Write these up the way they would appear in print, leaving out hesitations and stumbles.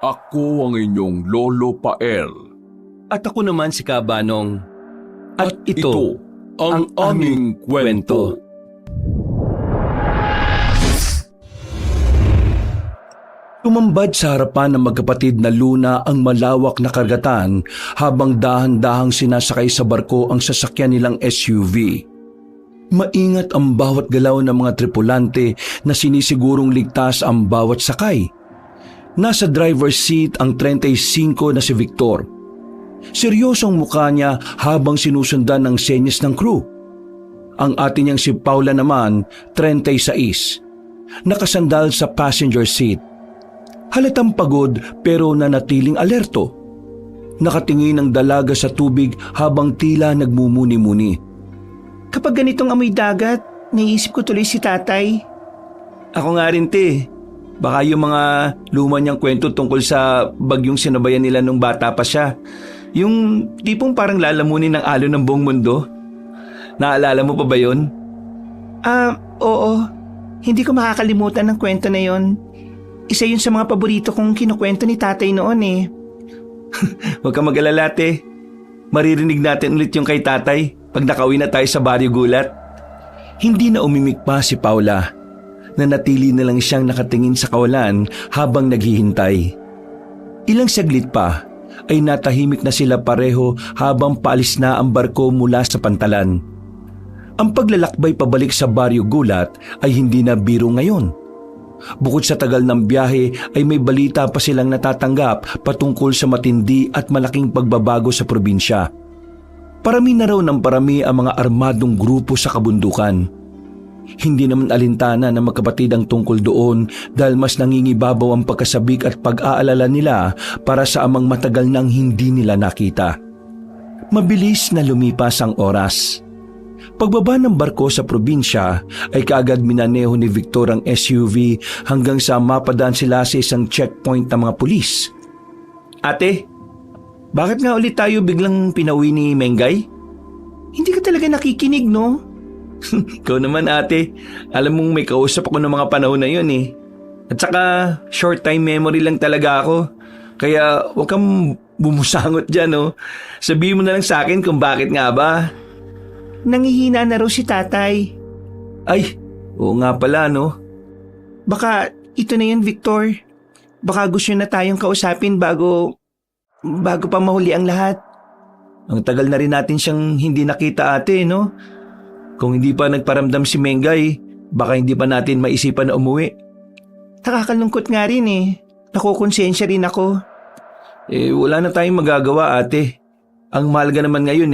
Ako ang inyong Lolo Pael. At ako naman si Kabanong. At Ito ang aming kwento. Tumambad sa harapan ng magkapatid na Luna ang malawak na karagatan habang dahan-dahang sinasakay sa barko ang sasakyan nilang SUV. Maingat ang bawat galaw ng mga tripulante na sinisigurong ligtas ang bawat sakay. Nasa driver's seat ang 35 na si Victor. Seryosong mukha niya habang sinusundan ng senyas ng crew. Ang ate niyang si Paula naman, 36. Nakasandal sa passenger seat. Halatang pagod pero nanatiling alerto. Nakatingin ang dalaga sa tubig habang tila nagmumuni-muni. Kapag ganitong amoy dagat, naiisip ko tuloy si tatay. Ako nga rin, te. Baka yung mga luma niyang kwento tungkol sa bagyong sinabayan nila nung bata pa siya. Yung tipong parang lalamunin ng alon ng buong mundo. Naalala mo pa ba yun? Oo. Hindi ko makakalimutan ng kwento na yon. Isa yun sa mga paborito kong kinukwento ni tatay noon eh. Huwag kang mag-alala, te. Maririnig natin ulit yung kay tatay pag nakauwi na tayo sa Baryo Gulat. Hindi na umimik pa si Paula. Nanatili na lang siyang nakatingin sa kawalan habang naghihintay. Ilang saglit pa ay natahimik na sila pareho habang paalis na ang barko mula sa pantalan. Ang paglalakbay pabalik sa Baryo Gulat ay hindi na biro ngayon. Bukod sa tagal ng biyahe ay may balita pa silang natatanggap patungkol sa matindi at malaking pagbabago sa probinsya. Parami na raw ng parami ang mga armadong grupo sa kabundukan. Hindi naman alintana na magkapatid ang tungkol doon dahil mas nangingibabaw ang pagkasabik at pag-aalala nila para sa amang matagal nang hindi nila nakita. Mabilis na lumipas ang oras. Pagbaba ng barko sa probinsya ay kaagad minaneho ni Victor ang SUV hanggang sa mapadaan sila sa isang checkpoint ng mga pulis. Ate, bakit nga ulit tayo biglang pinauwi ni Mengay? Hindi ka talaga nakikinig, no? Ikaw naman, ate. Alam mong may kausap ako ng mga panahon na yun eh. At saka short time memory lang talaga ako. Kaya huwag kang bumusangot dyan, no? Sabihin mo na lang sa akin kung bakit nga ba. Nangihina na raw si tatay. Ay, oo nga pala, no? Baka ito na yun, Victor. Baka gusto na tayong kausapin bago pa mahuli ang lahat. Ang tagal na rin natin siyang hindi nakita, ate, no? Kung hindi pa nagparamdam si Mengay, baka hindi pa natin maisipan na umuwi. Nakakalungkot nga rin eh. Nakukonsensya rin ako. Wala na tayong magagawa, ate. Ang mahalaga naman ngayon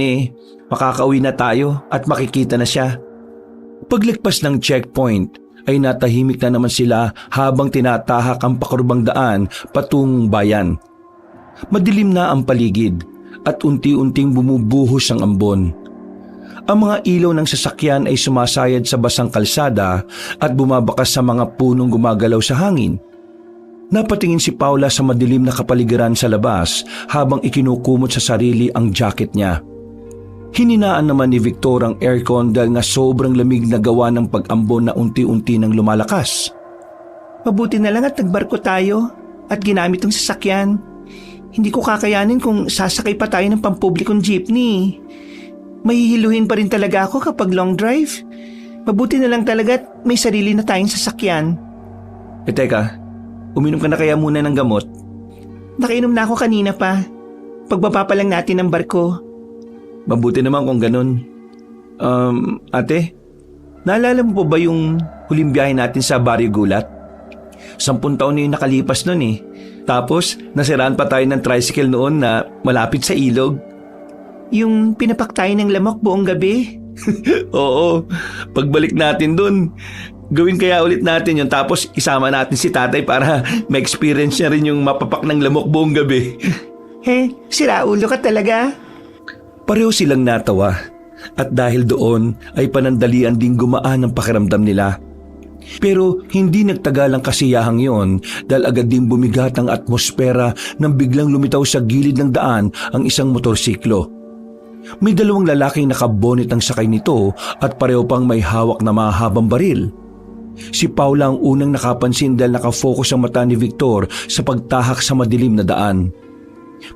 makakauwi na tayo at makikita na siya. Paglagpas ng checkpoint ay natahimik na naman sila habang tinatahak ang pakurubang daan patungong bayan. Madilim na ang paligid at unti-unting bumubuhos ang ambon. Ang mga ilaw ng sasakyan ay sumasayad sa basang kalsada at bumabakas sa mga punong gumagalaw sa hangin. Napatingin si Paula sa madilim na kapaligiran sa labas habang ikinukumot sa sarili ang jacket niya. Hininaan naman ni Victor ang aircon dahil nga sobrang lamig na gawa ng pag-ambon na unti-unti nang lumalakas. Mabuti na lang at nagbarko tayo at ginamit ang sasakyan. Hindi ko kakayanin kung sasakay pa tayo ng pampublikong jeepney. Mahihiluhin pa rin talaga ako kapag long drive. Mabuti na lang talaga at may sarili na tayong sasakyan. Teka, uminom ka na kaya muna ng gamot? Nakainom na ako kanina pa. Pagbaba pa lang natin ng barko. Mabuti naman kung ganun. Ate, naalala mo pa ba yung huling biyahe natin sa Baryo Gulat? 10 taon na yung nakalipas nun eh. Tapos, nasiraan pa tayo ng tricycle noon na malapit sa ilog. Yung pinapak tayo ng lamok buong gabi? Oo, pagbalik natin dun, gawin kaya ulit natin yun tapos isama natin si tatay para ma-experience niya rin yung mapapak ng lamok buong gabi. Sira ulo ka talaga. Pareho silang natawa at dahil doon ay panandalian ding gumaan ang pakiramdam nila. Pero hindi nagtagal ang kasiyahang yon dahil agad ding bumigat ang atmosfera nang biglang lumitaw sa gilid ng daan ang isang motorsiklo. May 2 lalaking nakabonit ang sakay nito at pareho pang may hawak na mahabang baril. Si Paula ang unang nakapansin dahil nakafocus ang mata ni Victor sa pagtahak sa madilim na daan.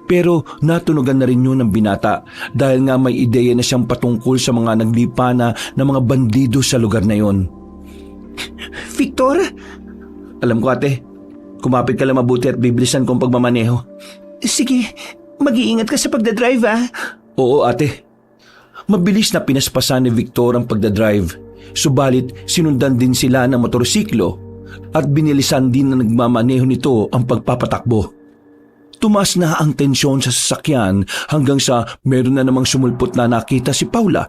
Pero natunugan na rin yun ng binata dahil nga may ideya na siyang patungkol sa mga naglipana na mga bandido sa lugar na yon. Victor? Alam ko ate, kumapit ka lang mabuti at bibilisan kong pagmamaneho. Sige, mag-iingat ka sa pagdadrive ah. Oo ate. Mabilis na pinaspasan ni Victor ang pagdadrive. Subalit sinundan din sila ng motorsiklo at binilisan din na nagmamaneho nito ang pagpapatakbo. Tumaas na ang tensyon sa sasakyan hanggang sa meron na namang sumulpot na nakita si Paula.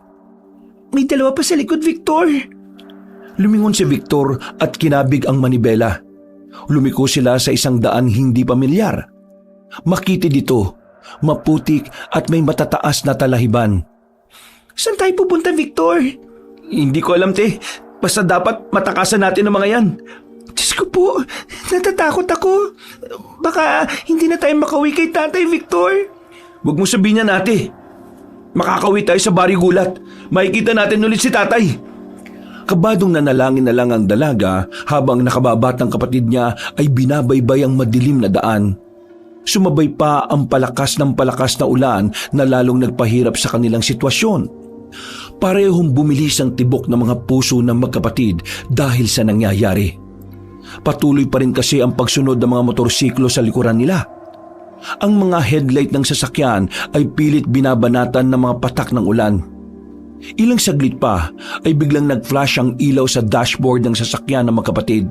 May dalawa pa sa likod, Victor. Lumingon si Victor at kinabig ang manibela. Lumiko sila sa isang daan hindi pamilyar. Makitid ito, maputik at may matataas na talahiban. Saan tayo pupunta, Victor? Hindi ko alam, te. Basta dapat matakasan natin ang mga yan. Diyos ko po, natatakot ako. Baka hindi na tayo makauwi kay Tatay Victor. Huwag mo sabihin yan, ate. Makakauwi tayo sa Baryo Gulat. Makikita natin ulit si tatay. Kabadong nanalangin na lang ang dalaga habang nakababatang kapatid niya ay binabaybay ang madilim na daan. Sumabay pa ang palakas ng palakas na ulan na lalong nagpahirap sa kanilang sitwasyon. Parehong bumilis ang tibok ng mga puso ng magkapatid dahil sa nangyayari. Patuloy pa rin kasi ang pagsunod ng mga motorsiklo sa likuran nila. Ang mga headlight ng sasakyan ay pilit binabanatan ng mga patak ng ulan. Ilang saglit pa ay biglang nag-flash ang ilaw sa dashboard ng sasakyan ng magkapatid.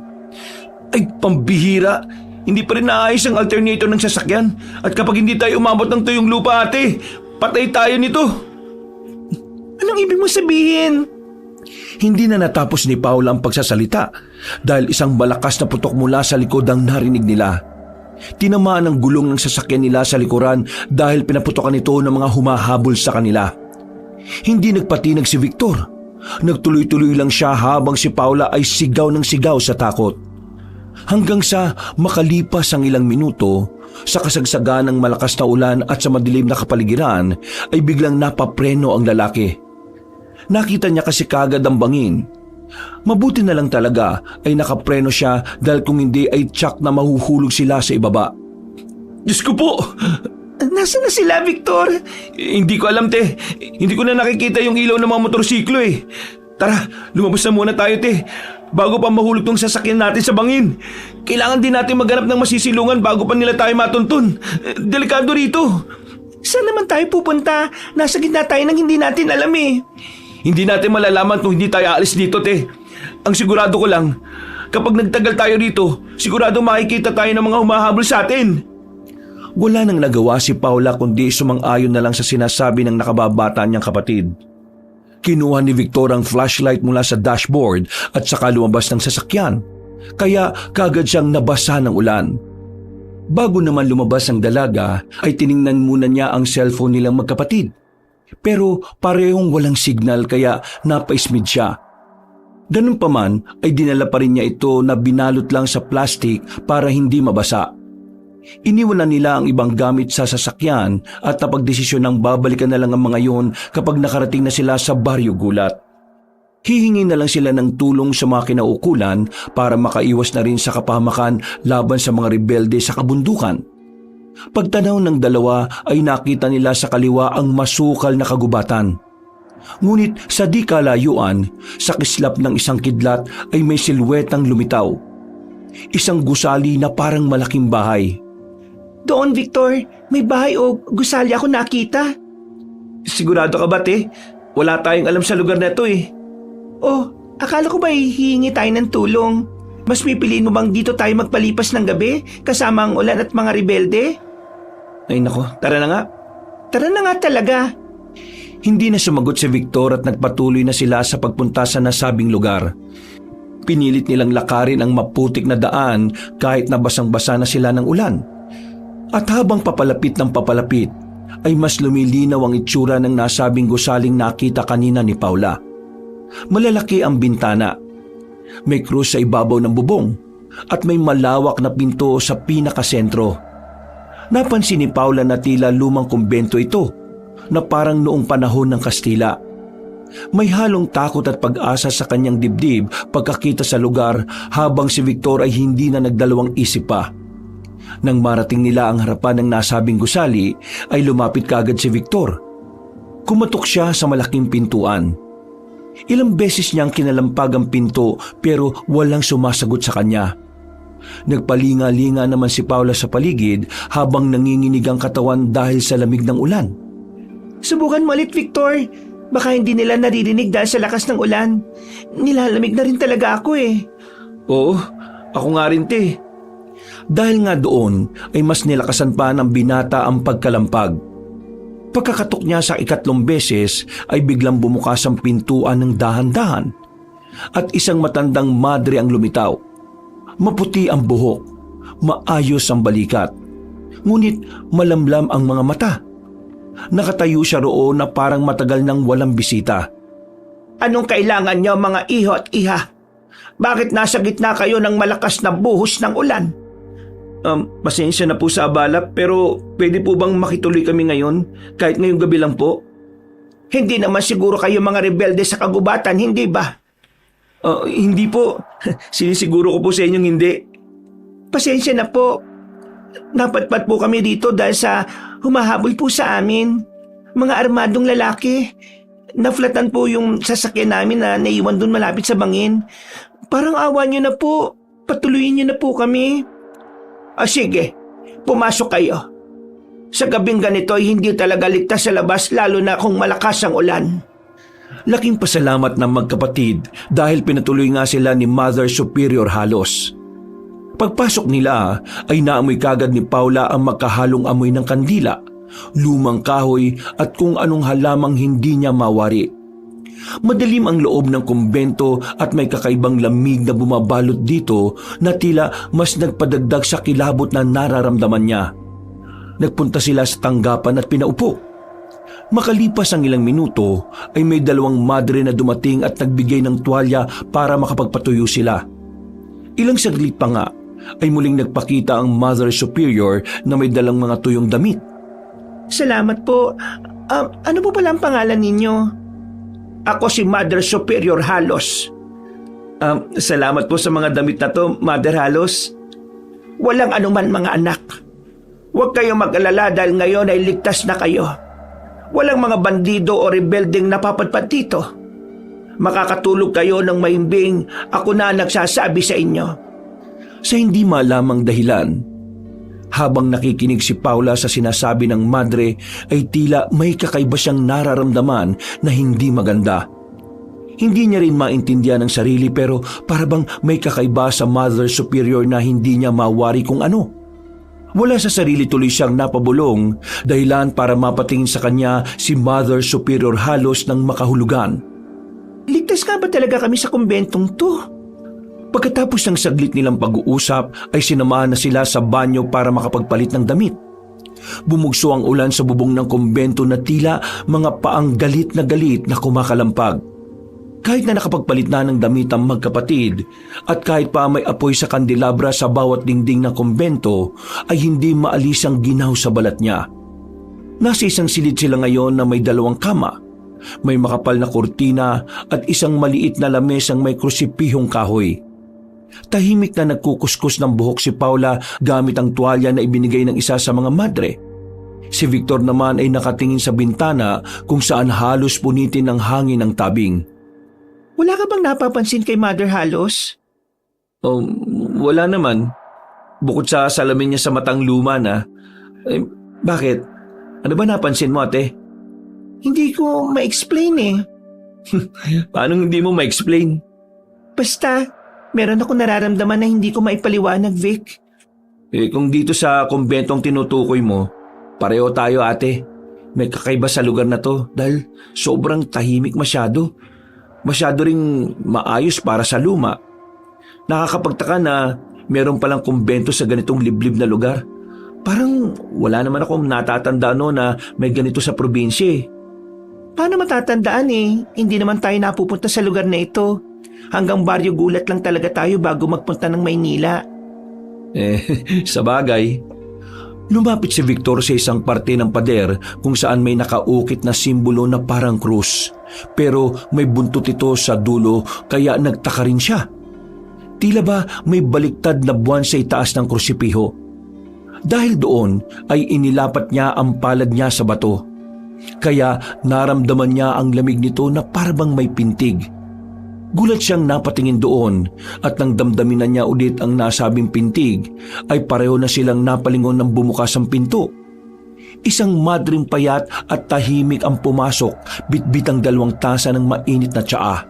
Ay pambihira! Hindi pa rin naayos ang alternator ng sasakyan at kapag hindi tayo umabot ng tuyong lupa ate, patay tayo nito. Anong ibig mo sabihin? Hindi na natapos ni Paula ang pagsasalita dahil isang malakas na putok mula sa likod ang narinig nila. Tinamaan ang gulong ng sasakyan nila sa likuran dahil pinaputokan ito ng mga humahabol sa kanila. Hindi nagpatinag si Victor. Nagtuloy-tuloy lang siya habang si Paula ay sigaw ng sigaw sa takot. Hanggang sa makalipas ang ilang minuto, sa kasagsagan ng malakas na ulan at sa madilim na kapaligiran, ay biglang napapreno ang lalaki. Nakita niya kasi kagad ang bangin. Mabuti na lang talaga ay nakapreno siya dahil kung hindi ay tsak na mahuhulog sila sa ibaba. Diyos ko po! Nasaan na sila, Victor? Hindi ko alam, te. Hindi ko na nakikita yung ilaw ng mga motorsiklo eh. Tara, lumabas na muna tayo, te. Bago pa mahulog tong sasakyan natin sa bangin. Kailangan din natin maghanap ng masisilungan bago pa nila tayo matuntun. Delikado rito. Saan naman tayo pupunta? Nasa gitna tayo ng hindi natin alam eh. Hindi natin malalaman kung hindi tayo aalis dito, te. Ang sigurado ko lang, kapag nagtagal tayo rito, sigurado makikita tayo ng mga humahabol sa atin. Wala nang nagawa si Paula kundi sumang-ayon na lang sa sinasabi ng nakababata niyang kapatid. Kinuha ni Victor ang flashlight mula sa dashboard at saka lumabas ng sasakyan, kaya kagad siyang nabasa ng ulan. Bago naman lumabas ang dalaga ay tiningnan muna niya ang cellphone nilang magkapatid. Pero parehong walang signal kaya napaismid siya. Ganun pa man ay dinala pa rin niya ito na binalot lang sa plastic para hindi mabasa. Iniwan na nila ang ibang gamit sa sasakyan at napagdesisyon ng babalikan na lang ang mga yon kapag nakarating na sila sa Baryo Gulat. Hihingi na lang sila ng tulong sa mga kinaukulan para makaiwas na rin sa kapahamakan laban sa mga rebelde sa kabundukan. Pagtanaw ng dalawa ay nakita nila sa kaliwa ang masukal na kagubatan. Ngunit sa di kalayuan, sa kislap ng isang kidlat ay may silwetang lumitaw. Isang gusali na parang malaking bahay. Doon, Victor, may bahay o gusali ako nakita. Sigurado ka ba, te? Wala tayong alam sa lugar na ito eh. Oh, akala ko ba hihingi tayo ng tulong? Mas pipiliin mo bang dito tayo magpalipas ng gabi kasama ang ulan at mga rebelde? Ay nako, tara na nga. Tara na nga talaga. Hindi na sumagot si Victor at nagpatuloy na sila sa pagpunta sa nasabing lugar. Pinilit nilang lakarin ang maputik na daan kahit nabasang-basa na sila ng ulan. At habang papalapit ng papalapit, ay mas lumilinaw ang itsura ng nasabing gusaling nakita kanina ni Paula. Malalaki ang bintana. May krus sa ibabaw ng bubong at may malawak na pinto sa pinakasentro. Napansin ni Paula na tila lumang kumbento ito na parang noong panahon ng Kastila. May halong takot at pag-asa sa kanyang dibdib pagkakita sa lugar habang si Victor ay hindi na nagdalawang isip pa. Nang marating nila ang harapan ng nasabing gusali ay lumapit kaagad si Victor. Kumatok siya sa malaking pintuan. Ilang beses niyang kinalampag ang pinto pero walang sumasagot sa kanya. Nagpalinga-linga naman si Paula sa paligid habang nanginginig ang katawan dahil sa lamig ng ulan. Subukan mo ulit, Victor. Baka hindi nila naririnig dahil sa lakas ng ulan. Nilalamig na rin talaga ako eh. Oo, ako nga rin te. Dahil nga doon ay mas nilakasan pa ng binata ang pagkalampag. Pagkakatok niya sa ikatlong beses ay biglang bumukas ang pintuan ng dahan-dahan at isang matandang madre ang lumitaw. Maputi ang buhok, maayos ang balikat, ngunit malamlam ang mga mata. Nakatayo siya roon na parang matagal nang walang bisita. Anong kailangan niyo mga iho at iha? Bakit nasa gitna kayo ng malakas na buhos ng ulan? Pasensya na po sa abala pero pwede po bang makituloy kami ngayon kahit ngayong gabi lang po? Hindi naman siguro kayo mga rebelde sa kagubatan, hindi ba? Hindi po. Sinisiguro ko po sa inyong hindi. Pasensya na po. Napatpat po kami dito dahil sa humahabol po sa amin. Mga armadong lalaki. Naflatan po yung sasakyan namin na naiwan doon malapit sa bangin. Parang awa niyo na po. Patuloyin niyo na po kami. Sige, pumasok kayo. Sa gabing ganito ay hindi talaga ligtas sa labas lalo na kung malakas ang ulan. Laking pasalamat ng magkapatid dahil pinatuloy nga sila ni Mother Superior halos. Pagpasok nila ay naamoy kagad ni Paula ang magkahalong amoy ng kandila, lumang kahoy at kung anong halamang hindi niya mawari. Madilim ang loob ng kumbento at may kakaibang lamig na bumabalot dito na tila mas nagpadagdag sa kilabot na nararamdaman niya. Nagpunta sila sa tanggapan at pinaupo. Makalipas ang ilang minuto ay may dalawang madre na dumating at nagbigay ng tuwalya para makapagpatuyo sila. Ilang saglit pa nga ay muling nagpakita ang Mother Superior na may dalang mga tuyong damit. Salamat po. Ano po pala ang pangalan ninyo? Ako si Mother Superior Halos. Salamat po sa mga damit na to, Mother Halos. Walang anuman mga anak. Huwag kayong mag-alala dahil ngayon ay ligtas na kayo. Walang mga bandido o rebeldeng napapadpad dito. Makakatulog kayo ng mahimbing, ako na nagsasabi sa inyo. Sa hindi malamang dahilan, habang nakikinig si Paula sa sinasabi ng madre ay tila may kakaiba siyang nararamdaman na hindi maganda. Hindi niya rin maintindihan ang sarili pero parabang may kakaiba sa Mother Superior na hindi niya mawari kung ano. Wala sa sarili tuloy siyang napabulong dahilan para mapatingin sa kanya si Mother Superior halos ng makahulugan. Ligtas nga ba talaga kami sa kumbentong to? Pagkatapos ng saglit nilang pag-uusap ay sinamahan na sila sa banyo para makapagpalit ng damit. Bumugso ang ulan sa bubong ng kumbento na tila mga paang galit na kumakalampag. Kahit na nakapagpalit na ng damit ang magkapatid at kahit pa may apoy sa kandelabra sa bawat dingding ng kumbento ay hindi maalis ang ginaw sa balat niya. Nasa isang silid sila ngayon na may dalawang kama, may makapal na kurtina at isang maliit na lamesang may krusipihong kahoy. Tahimik na nagkukuskus ng buhok si Paula gamit ang tuwalya na ibinigay ng isa sa mga madre. Si Victor naman ay nakatingin sa bintana kung saan halos punitin ng hangin ng tabing. Wala ka bang napapansin kay Mother Halos? Wala naman. Bukod sa salamin niya sa matang luma na. Bakit? Ano ba napansin mo, ate? Hindi ko ma-explain eh. Paano hindi mo ma-explain? Basta, meron ako nararamdaman na hindi ko maipaliwanag, Vic. Kung dito sa kumbentong tinutukoy mo, pareho tayo, ate. May kakaiba sa lugar na to dahil sobrang tahimik masyado. Masyado ring maayos para sa luma. Nakakapagtaka na meron palang kumbento sa ganitong liblib na lugar. Parang wala naman akong natatandaan na may ganito sa probinsya eh. Paano matatandaan eh? Hindi naman tayo napupunta sa lugar na ito. Hanggang Baryo Gulat lang talaga tayo bago magpunta ng Maynila. Sa bagay. Lumapit si Victor sa isang parte ng pader kung saan may nakaukit na simbolo na parang krus. Pero may buntot ito sa dulo kaya nagtaka rin siya. Tila ba may baliktad na buwan sa itaas ng krusipiho? Dahil doon ay inilapat niya ang palad niya sa bato. Kaya naramdaman niya ang lamig nito na parabang may pintig. Gulat siyang napatingin doon at nang damdamin na niya ulit ang nasabing pintig ay pareho na silang napalingon ng bumukas ang pinto. Isang madring payat at tahimik ang pumasok, bitbit ang 2 tasa ng mainit na tsaa.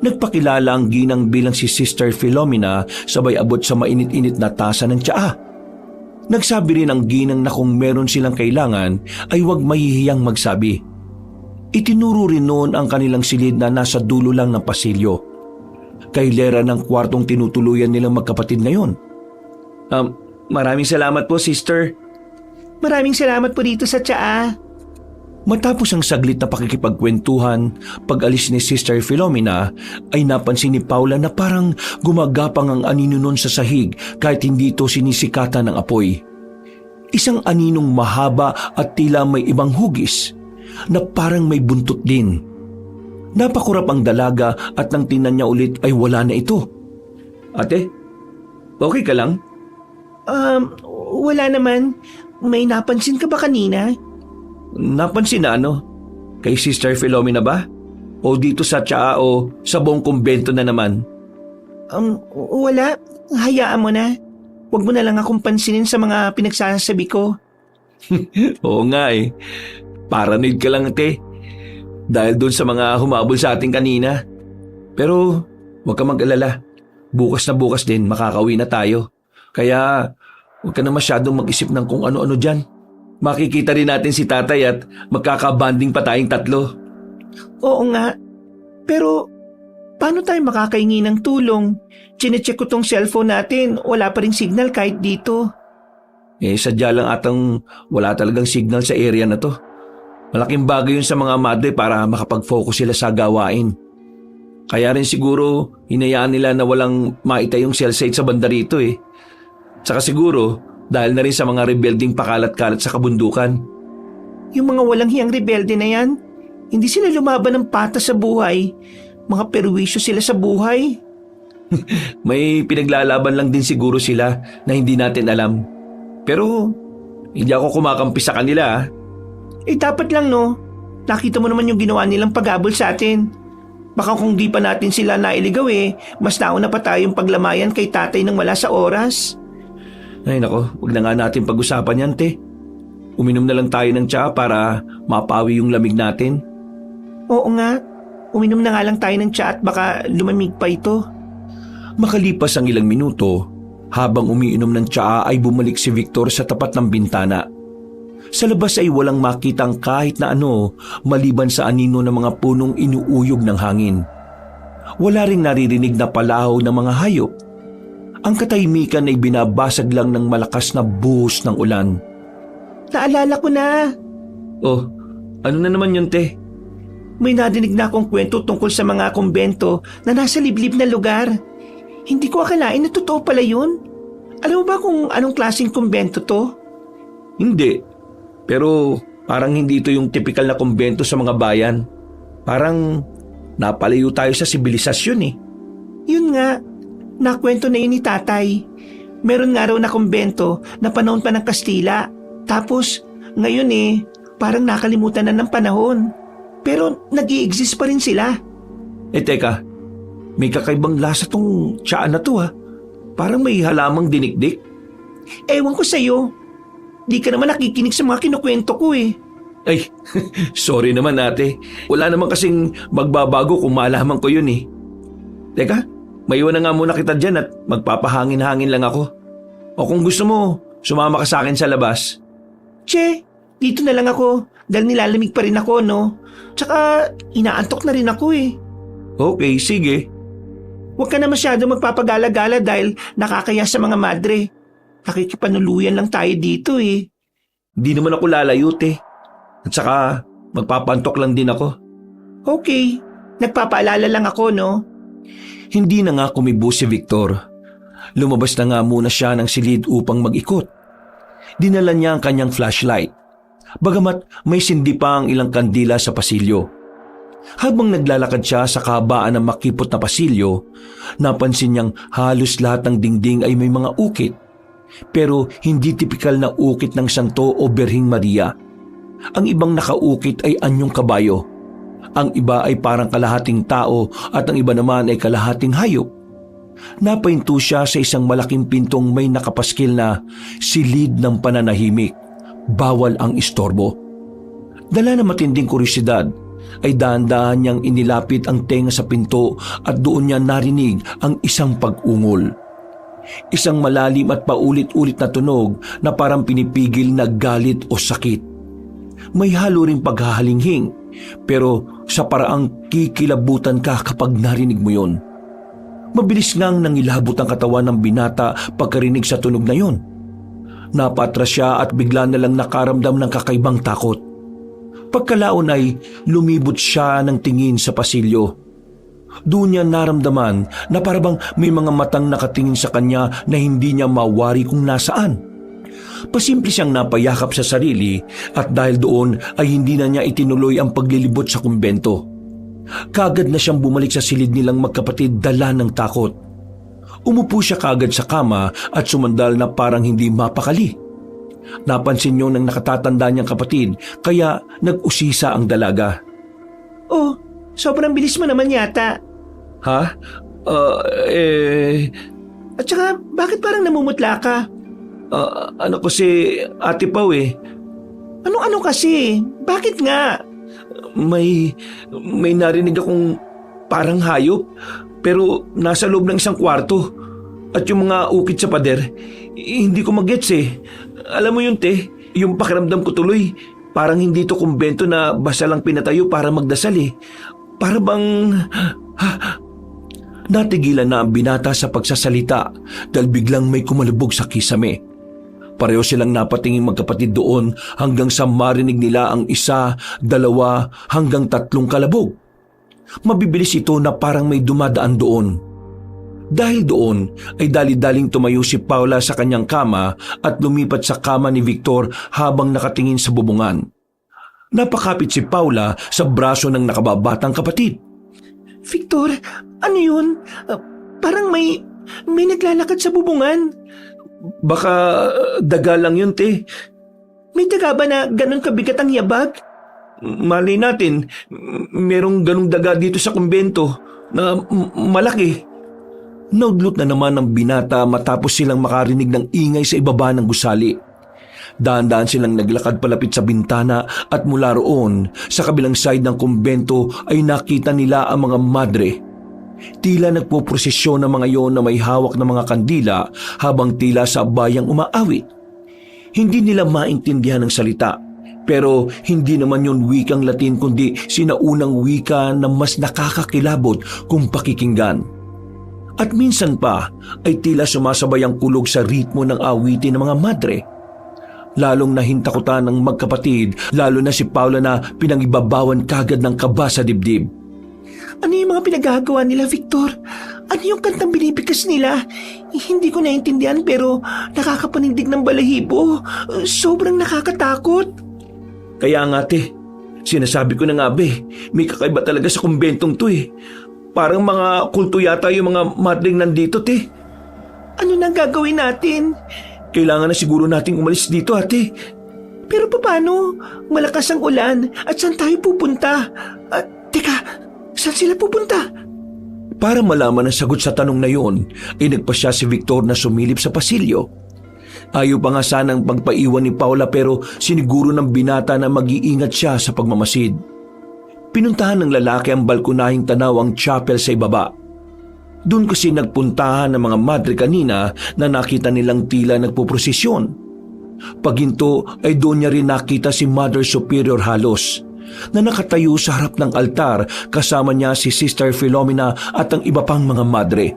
Nagpakilala ang ginang bilang si Sister Philomena sabay abot sa mainit-init na tasa ng tsaa. Nagsabi rin ang ginang na kung meron silang kailangan ay huwag mahihiyang magsabi. Itinuro rin noon ang kanilang silid na nasa dulo lang ng pasilyo. Kailera ng kwartong tinutuluyan nilang magkapatid ngayon. Maraming salamat po, sister. Maraming salamat po dito sa tsaa. Matapos ang saglit na pakikipagkwentuhan, pag-alis ni Sister Philomena ay napansin ni Paula na parang gumagapang ang anino nun sa sahig kahit hindi ito sinisikatan ng apoy. Isang aninong mahaba at tila may ibang hugis na parang may buntot din. Napakurap ang dalaga at nang tingnan niya ulit ay wala na ito. Ate, okay ka lang? Wala naman. May napansin ka ba kanina? Napansin na ano? Kay Sister Philomena ba? O dito sa tsaa o sa buong kumbento na naman? Wala. Hayaan mo na. Huwag mo na lang akong pansinin sa mga pinagsasabi ko. Oo nga eh. Paranoid ka lang, ate. Dahil doon sa mga humabol sa atin kanina. Pero huwag ka mag-alala. Bukas na bukas din makakauwi na tayo. Kaya huwag ka na masyadong mag-isip ng kung ano-ano dyan. Makikita rin natin si tatay at magkakabanding pa tayong 3. Oo nga. Pero paano tayo makakahingi ng tulong? Chinecheck ko tong cellphone natin. Wala pa ring signal kahit dito. Sadya lang atang wala talagang signal sa area na to. Malaking bagay yun sa mga madre para makapag-focus sila sa gawain. Kaya rin siguro hinayaan nila na walang maitayong cell site sa banda rito eh. Saka siguro dahil na rin sa mga rebelding pakalat-kalat sa kabundukan. Yung mga walang hiyang rebelde na yan, hindi sila lumaban ng patas sa buhay. Mga perwisyo sila sa buhay. May pinaglalaban lang din siguro sila na hindi natin alam. Pero hindi ako kumakampi sa kanila ah. Dapat lang no. Nakita mo naman yung ginawa nilang paghabol sa atin. Baka kung di pa natin sila nailigaw mas nauna pa tayong paglamayan kay tatay nang wala sa oras. Ay nako, wag na nga natin pag-usapan yan, te. Uminom na lang tayo ng tsaa para mapawi yung lamig natin. Oo nga. Uminom na nga lang tayo ng tsaa at baka lumamig pa ito. Makalipas ang ilang minuto, habang umiinom ng tsaa ay bumalik si Victor sa tapat ng bintana. Sa labas ay walang makitang kahit na ano maliban sa anino ng mga punong inuuyog ng hangin. Wala ring naririnig na palahaw ng mga hayop. Ang katahimikan ay binabasag lang ng malakas na buhos ng ulan. Naalala ko na. Oh, ano na naman yun, te? May nadinig na akong kwento tungkol sa mga kumbento na nasa liblib na lugar. Hindi ko akalain na totoo pala yun. Alam mo ba kung anong klaseng kumbento to? Hindi. Pero parang hindi ito yung typical na kumbento sa mga bayan. Parang napalayo tayo sa sibilisasyon eh. Yun nga, nakwento na yun ni tatay. Meron nga raw na kumbento na panahon pa ng Kastila. Tapos ngayon parang nakalimutan na ng panahon. Pero nag-i-exist pa rin sila. Teka, may kakaibang lasa tong tsaa na to ha. Parang may halamang dinikdik. Ewan ko sa'yo. Di ka naman nakikinig sa mga kinukwento ko eh. Ay, sorry naman ate. Wala naman kasing magbabago kung malaman ko yun eh. Teka, maiwan na nga muna kita dyan at magpapahangin-hangin lang ako. O kung gusto mo, sumama ka sa akin sa labas. Che, dito na lang ako dahil nilalamig pa rin ako no. Tsaka inaantok na rin ako eh. Okay, sige. Huwag ka na masyado magpapagala-gala dahil nakakaya sa mga madre. Nakikipanuluyan lang tayo dito eh. Di naman ako lalayo, te. At saka, magpapantok lang din ako. Okay, nagpapaalala lang ako, no? Hindi na nga kumibo si Victor. Lumabas na nga muna siya ng silid upang mag-ikot. dinala niya ang kanyang flashlight. Bagamat may sindi pa ang ilang kandila sa pasilyo. Habang naglalakad siya sa kahabaan ng makipot na pasilyo, napansin niyang halos lahat ng dingding ay may mga ukit. Pero hindi tipikal na ukit ng santo o Birheng Maria. Ang ibang nakaukit ay anyong kabayo. Ang iba ay parang kalahating tao at ang iba naman ay kalahating hayop. Napahinto siya sa isang malaking pintong may nakapaskil na silid ng pananahimik. Bawal ang istorbo. Dala ng matinding kuryosidad, ay dahan-dahan niyang inilapit ang tenga sa pinto at doon niya narinig ang isang pag-ungol. Isang malalim at paulit-ulit na tunog na parang pinipigil na galit o sakit. May halo ring paghahalinghing, pero sa paraang kikilabutan ka kapag narinig mo yon. Mabilis ngang nangilabot ang katawan ng binata pagkarinig sa tunog na yon. Napatras siya at bigla na lang nakaramdam ng kakaibang takot. Pagkalaon ay lumibot siya ng tingin sa pasilyo. Doon niya naramdaman na parabang may mga matang nakatingin sa kanya na hindi niya mawari kung nasaan. Pasimple siyang napayakap sa sarili at dahil doon ay hindi na niya itinuloy ang paglilibot sa kumbento. Kaagad na siyang bumalik sa silid nilang magkapatid dala ng takot. Umupo siya kaagad sa kama at sumandal na parang hindi mapakali. Napansin niyo ng nakatatanda niyang kapatid kaya nag-usisa ang dalaga. Oh, sobrang bilis mo naman yata. Ha? At saka, bakit parang namumutla ka? Ano kasi Ate Pau eh. Ano kasi? Bakit nga? May narinig akong parang hayop pero nasa loob ng isang kwarto. At yung mga ukit sa pader, hindi ko magets eh. Alam mo yun, te, yung pakiramdam ko tuloy, parang hindi to kumbento na basta lang pinatayo para magdasal eh. Para bang... Natigilan na ang binata sa pagsasalita dahil biglang may kumalubog sa kisame. Pareho silang napatingin magkapatid doon hanggang sa marinig nila ang 1, 2 hanggang 3 kalabog. Mabibilis ito na parang may dumadaan doon. Dahil doon ay dali-daling tumayo si Paula sa kanyang kama at lumipat sa kama ni Victor habang nakatingin sa bubungan. Napakapit si Paula sa braso ng nakababatang kapatid. Victor, ano yun? Parang may naglalakad sa bubungan. Baka daga lang yun, te. May daga ba na ganun kabigat ang yabag? Malay natin, merong ganung daga dito sa kumbento na malaki. Naudlot na naman ang binata matapos silang makarinig ng ingay sa ibaba ng gusali. Dahan-dahan silang naglakad palapit sa bintana at mula roon, sa kabilang side ng kumbento ay nakita nila ang mga madre. Tila nagpoprosesyon ng mga yon na may hawak na mga kandila habang tila sa bayang umaawit. Hindi nila maintindihan ang salita, pero hindi naman yon wikang Latin kundi sinaunang wika na mas nakakakilabot kung pakikinggan. At minsan pa ay tila sumasabay ang kulog sa ritmo ng awitin ng mga madre. Lalong nahintakutan ng magkapatid, lalo na si Paula na pinangibabawan kagad ng kaba sa dibdib. Ano yung mga pinagagawa nila, Victor? Ano yung kantang binibigas nila? Hindi ko naintindihan pero nakakapanindig ng balahibo. Sobrang nakakatakot. Kaya nga, te, sinasabi ko na nga may kakaiba talaga sa kumbentong to eh. Parang mga kulto yata yung mga madring nandito, te. Ano nang gagawin natin? Kailangan na siguro nating umalis dito, ate. Pero paano? Malakas ang ulan at saan tayo pupunta? Teka, saan sila pupunta? Para malaman ang sagot sa tanong na yon, ay nagpasya si Victor na sumilip sa pasilyo. Ayaw pa nga sanang pagpaiwan ni Paula pero siniguro ng binata na mag-iingat siya sa pagmamasid. Pinuntahan ng lalaki ang balkonahing tanaw ang chapel sa ibaba. Doon kasi nagpuntahan ng mga madre kanina na nakita nilang tila nagpoprosesyon. Paghinto ay doon niya rin nakita si Mother Superior Halos na nakatayo sa harap ng altar kasama niya si Sister Philomena at ang iba pang mga madre.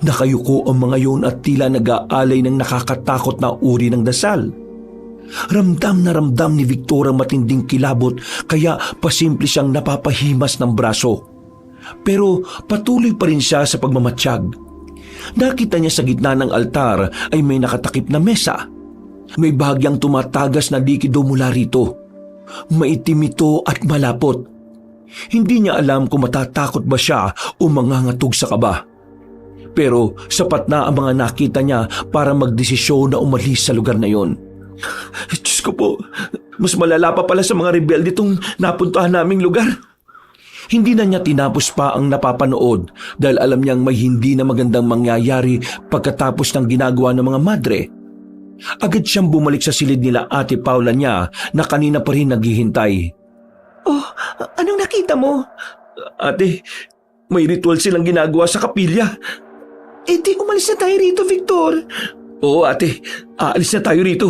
Nakayuko ang mga yon at tila nag-aalay ng nakakatakot na uri ng dasal. Ramdam na ramdam ni Victor ang matinding kilabot kaya pasimple siyang napapahimas ng braso. Pero patuloy pa rin siya sa pagmamatsyag. Nakita niya sa gitna ng altar ay may nakatakip na mesa. May bahagyang tumatagas na likido mula rito. Maitim ito at malapot. Hindi niya alam kung matatakot ba siya o mangangatog sa kaba. Pero sapat na ang mga nakita niya para magdesisyon na umalis sa lugar na yon. Diyos ko po, mas malala pa pala sa mga rebelde itong napuntahan naming lugar. Hindi na niya tinapos pa ang napapanood dahil alam niyang may hindi na magandang mangyayari pagkatapos ng ginagawa ng mga madre. Agad siyang bumalik sa silid nila Ate Paula niya na kanina pa rin naghihintay. Oh, anong nakita mo? Ate, may ritual silang ginagawa sa kapilya. Eh di umalis na tayo rito, Victor. Oo ate, aalis na tayo rito.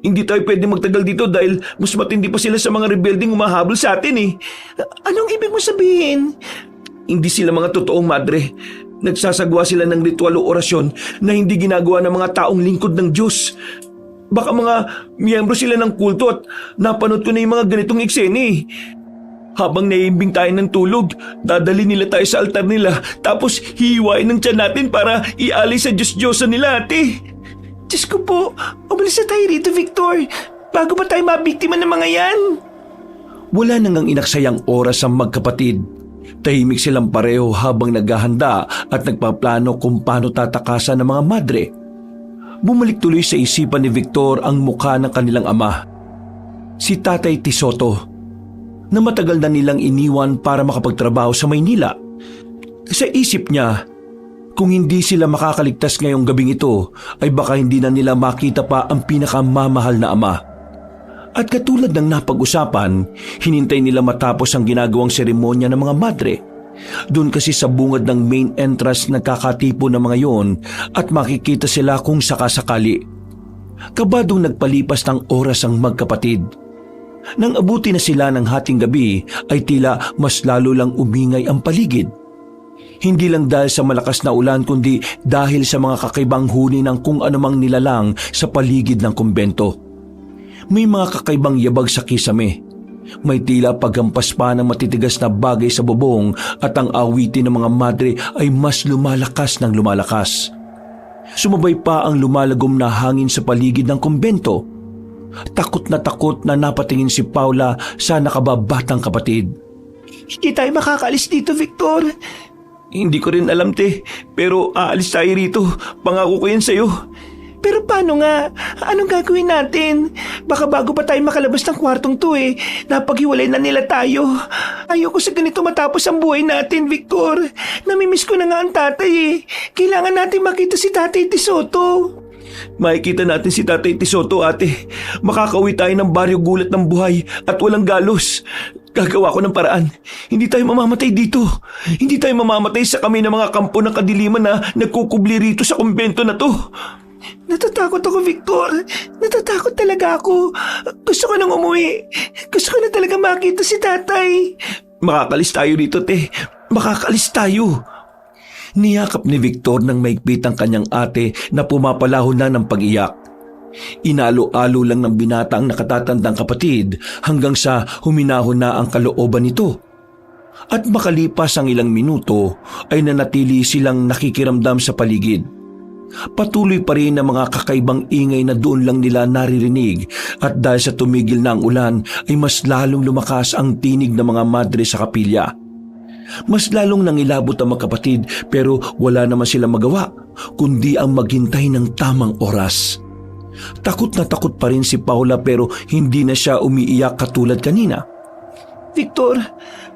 Hindi tayo pwede magtagal dito dahil mas matindi pa sila sa mga rebelding humahabol sa atin eh. Anong ibig mo sabihin? Hindi sila mga totoong madre. Nagsasagawa sila ng ritual o orasyon na hindi ginagawa ng mga taong lingkod ng Diyos. Baka mga miyembro sila ng kulto at napanood ko na yung mga ganitong eksena eh. Habang naiimbing tayo ng tulog, dadali nila tayo sa altar nila tapos hihiwain ng tiyan natin para ialay sa Diyos-Diyosan nila ate. Diyos ko po, umalis na tayo rito, Victor. Bago pa tayo mabiktima ng mga yan. Wala nang inaksayang oras ang magkapatid. Tahimik silang pareho habang naghahanda at nagpaplano kung paano tatakasan ng mga madre. Bumalik tuloy sa isipan ni Victor ang mukha ng kanilang ama, si Tatay Tisoto, na matagal na nilang iniwan para makapagtrabaho sa Maynila. Sa isip niya, kung hindi sila makakaligtas ngayong gabing ito, ay baka hindi na nila makita pa ang pinakamamahal na ama. At katulad ng napag-usapan, hinintay nila matapos ang ginagawang seremonya ng mga madre. Doon kasi sa bungad ng main entrance nagkakatipo ng mga yon at makikita sila kung sakasakali. Kabadong nagpalipas ng oras ang magkapatid. Nang abuti na sila ng hating gabi ay tila mas lalo lang umingay ang paligid. Hindi lang dahil sa malakas na ulan kundi dahil sa mga kakaibang huni ng kung anumang nilalang sa paligid ng kumbento. May mga kakaibang yabag sa kisame. May tila paghampas pa ng matitigas na bagay sa bubong at ang awitin ng mga madre ay mas lumalakas ng lumalakas. Sumabay pa ang lumalagom na hangin sa paligid ng kumbento. Takot na napatingin si Paula sa nakababatang kapatid. Hindi tayo makakaalis dito, Victor. Hindi ko rin alam te, pero aalis tayo rito. Pangako ko yan sa'yo. Pero paano nga? Anong gagawin natin? Baka bago pa tayo makalabas ng kwartong to napaghiwalay na nila tayo. Ayoko sa ganito matapos ang buhay natin, Victor. Namimiss ko na nga ang tatay Kailangan natin makita si Tatay Tisoto. Makikita natin si Tatay Tisoto ate. Makakauwi tayo ng baryo gulat ng buhay at walang galos. Gagawa ko ng paraan. Hindi tayo mamamatay dito. Hindi tayo mamamatay sa kami ng mga kampo ng kadiliman na nagkukubli rito sa kumbento na to. Natatakot ako, Victor. Natatakot talaga ako. Gusto ko nang umuwi. Gusto ko na talaga makita si tatay. Makakalis tayo rito, te. Makakalis tayo. Niyakap ni Victor ng maigpit ang kanyang ate na pumapalaho na ng pag-iyak. Inalo-alo lang ng binata ang nakatatandang kapatid hanggang sa huminahon na ang kalooban nito. At makalipas ang ilang minuto ay nanatili silang nakikiramdam sa paligid. Patuloy pa rin ang mga kakaibang ingay na doon lang nila naririnig at dahil sa tumigil na ang ulan ay mas lalong lumakas ang tinig ng mga madre sa kapilya. Mas lalong nangilabot ang magkapatid pero wala naman silang magawa kundi ang maghintay ng tamang oras. Takot na takot pa rin si Paula pero hindi na siya umiiyak katulad kanina. Victor,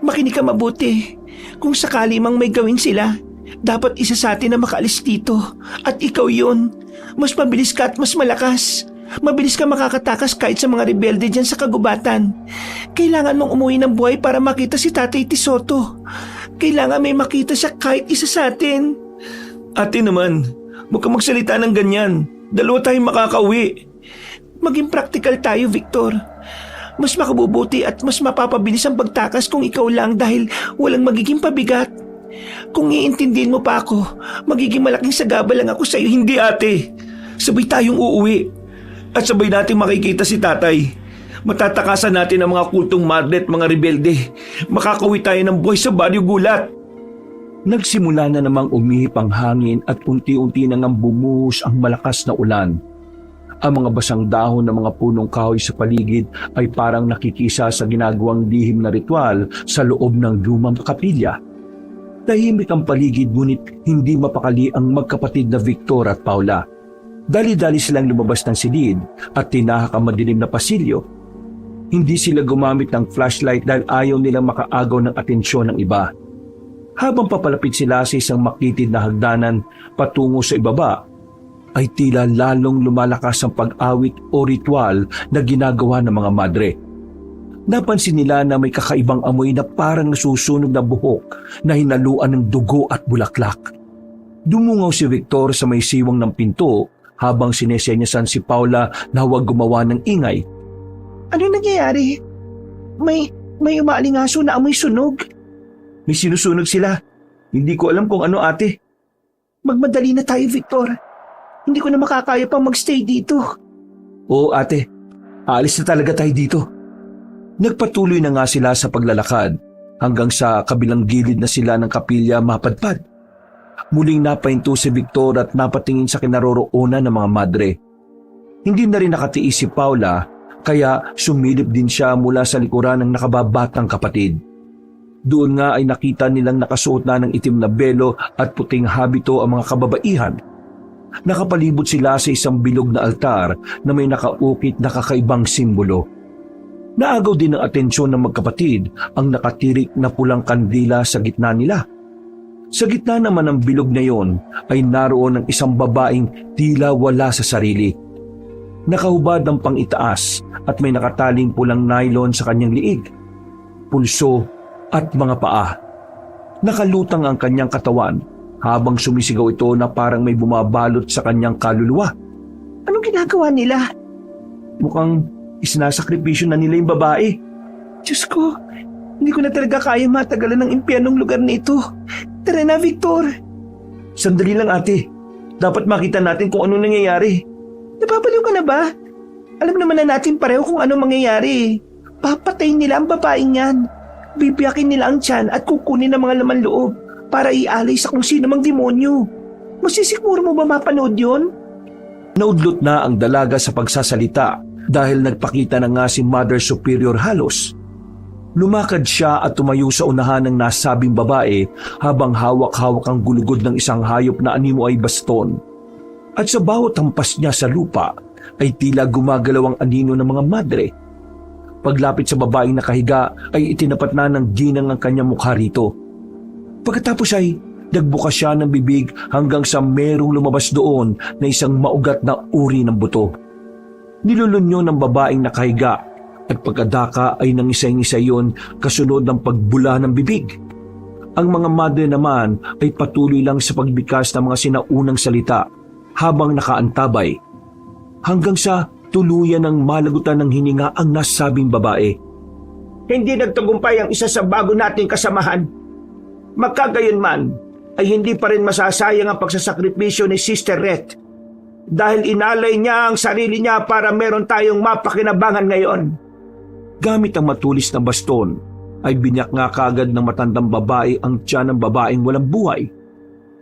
makinig ka mabuti. Kung sakali mang may gawin sila, dapat isa sa atin na makaalis dito. At ikaw yun. Mas mabilis ka at mas malakas. Mabilis ka makakatakas kahit sa mga rebelde dyan sa kagubatan. Kailangan mong umuwi ng buhay para makita si Tatay Tisoto. Kailangan may makita siya kahit isa sa atin. Ate naman, huwag ka magsalita ng ganyan. Dalawa tayong makakauwi. Maging practical tayo, Victor. Mas makabubuti at mas mapapabilis ang pagtakas kung ikaw lang dahil walang magiging pabigat. Kung iintindihin mo pa ako, magiging malaking sagaba lang ako sa'yo. Hindi ate, sabay tayong uuwi. At sabay natin makikita si tatay. Matatakasan natin ang mga kultong madre at mga rebelde. Makakauwi tayo ng buhay sa baryo gulat. Nagsimula na namang umihip ang hangin at unti-unti nang bumuhos ang malakas na ulan. Ang mga basang dahon ng mga punong kahoy sa paligid ay parang nakikisa sa ginagawang lihim na ritual sa loob ng lumang kapilya. Tahimik ang paligid ngunit hindi mapakali ang magkapatid na Victor at Paula. Dali-dali silang lumabas ng silid at tinahak ang madilim na pasilyo. Hindi sila gumamit ng flashlight dahil ayaw nilang makaagaw ng atensyon ng iba. Habang papalapit sila sa isang makitid na hagdanan patungo sa ibaba, ay tila lalong lumalakas ang pag-awit o ritual na ginagawa ng mga madre. Napansin nila na may kakaibang amoy na parang nasusunog na buhok na hinaluan ng dugo at bulaklak. Dumungaw si Victor sa may siwang ng pinto habang sinesenyasan si Paula na huwag gumawa ng ingay. Ano nangyayari? May umaalingaso na amoy sunog. May sinusunog sila. Hindi ko alam kung ano, ate. Magmadali na tayo, Victor. Hindi ko na makakaya pang magstay dito. Oo, ate. Aalis na talaga tayo dito. Nagpatuloy na nga sila sa paglalakad hanggang sa kabilang gilid na sila ng kapilya mapadpad. Muling napahinto si Victor at napatingin sa kinaroroonan ng mga madre. Hindi na rin nakatiis si Paula kaya sumilip din siya mula sa likuran ng nakababatang kapatid. Doon nga ay nakita nilang nakasuot na ng itim na belo at puting habito ang mga kababaihan. Nakapalibot sila sa isang bilog na altar na may nakaukit na kakaibang simbolo. Naagaw din ng atensyon ng magkapatid ang nakatirik na pulang kandila sa gitna nila. Sa gitna naman ng bilog na yon ay naroon ang isang babaeng tila wala sa sarili. Nakahubad ang pangitaas at may nakataling pulang nylon sa kanyang liig, pulso at mga paa. Nakalutang ang kanyang katawan habang sumisigaw ito na parang may bumabalot sa kanyang kaluluwa. Anong ginagawa nila? Mukhang isinasakripisyo na nila yung babae. Diyos ko, hindi ko na talaga kaya matagalan ng impyernong lugar na ito. Tara na, Victor. Sandali lang, ate. Dapat makita natin kung ano nangyayari. Napapaliw ka na ba? Alam naman na natin pareho kung ano mangyayari. Papatayin nila ang babaeng yan. Bibiyakin nila ang tiyan at kukunin ang mga laman loob para ialay sa kung sino mang demonyo. Masisiguro mo ba mapanood yun? Naudlot na ang dalaga sa pagsasalita dahil nagpakita na nga si Mother Superior halos. Lumakad siya at tumayo sa unahan ng nasabing babae habang hawak-hawak ang gulugod ng isang hayop na animo ay baston. At sa bawat hampas niya sa lupa ay tila gumagalaw ang anino ng mga madre. Paglapit sa babaeng nakahiga ay itinapat na ng ginang ang kanyang mukha rito. Pagkatapos ay nagbukas siya ng bibig hanggang sa merong lumabas doon na isang maugat na uri ng buto. Nilulunyo ng babaeng nakahiga at pagkadaka ay nangisay-ngisay yon kasunod ng pagbula ng bibig. Ang mga madre naman ay patuloy lang sa pagbikas ng mga sinaunang salita habang nakaantabay. Hanggang sa tuluyan ng malagutan ng hininga ang nasabing babae. Hindi nagtagumpay ang isa sa bago nating kasamahan. Magkagayunman ay hindi pa rin masasayang ang pagsasakripisyo ni Sister Ret dahil inalay niya ang sarili niya para meron tayong mapakinabangan ngayon. Gamit ang matulis na baston ay binyak nga kaagad ng matandang babae ang tiyan ng babaeng walang buhay.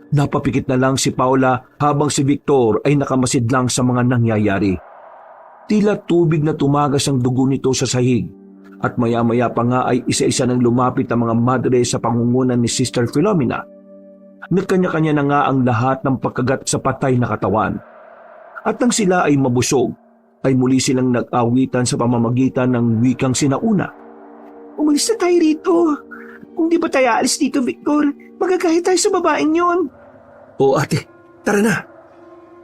Napapikit na lang si Paula habang si Victor ay nakamasid lang sa mga nangyayari. Tila tubig na tumagas ang dugo nito sa sahig at maya-maya pa nga ay isa-isa nang lumapit ang mga madre sa pangungunan ni Sister Philomena. Nagkanya-kanya na nga ang lahat ng pagkagat sa patay na katawan. At nang sila ay mabusog, ay muli silang nag-awitan sa pamamagitan ng wikang sinauna. Umalis na tayo rito. Kung di ba tayo alis dito, Victor, magagahit tayo sa babaeng yon. O ate, tara na.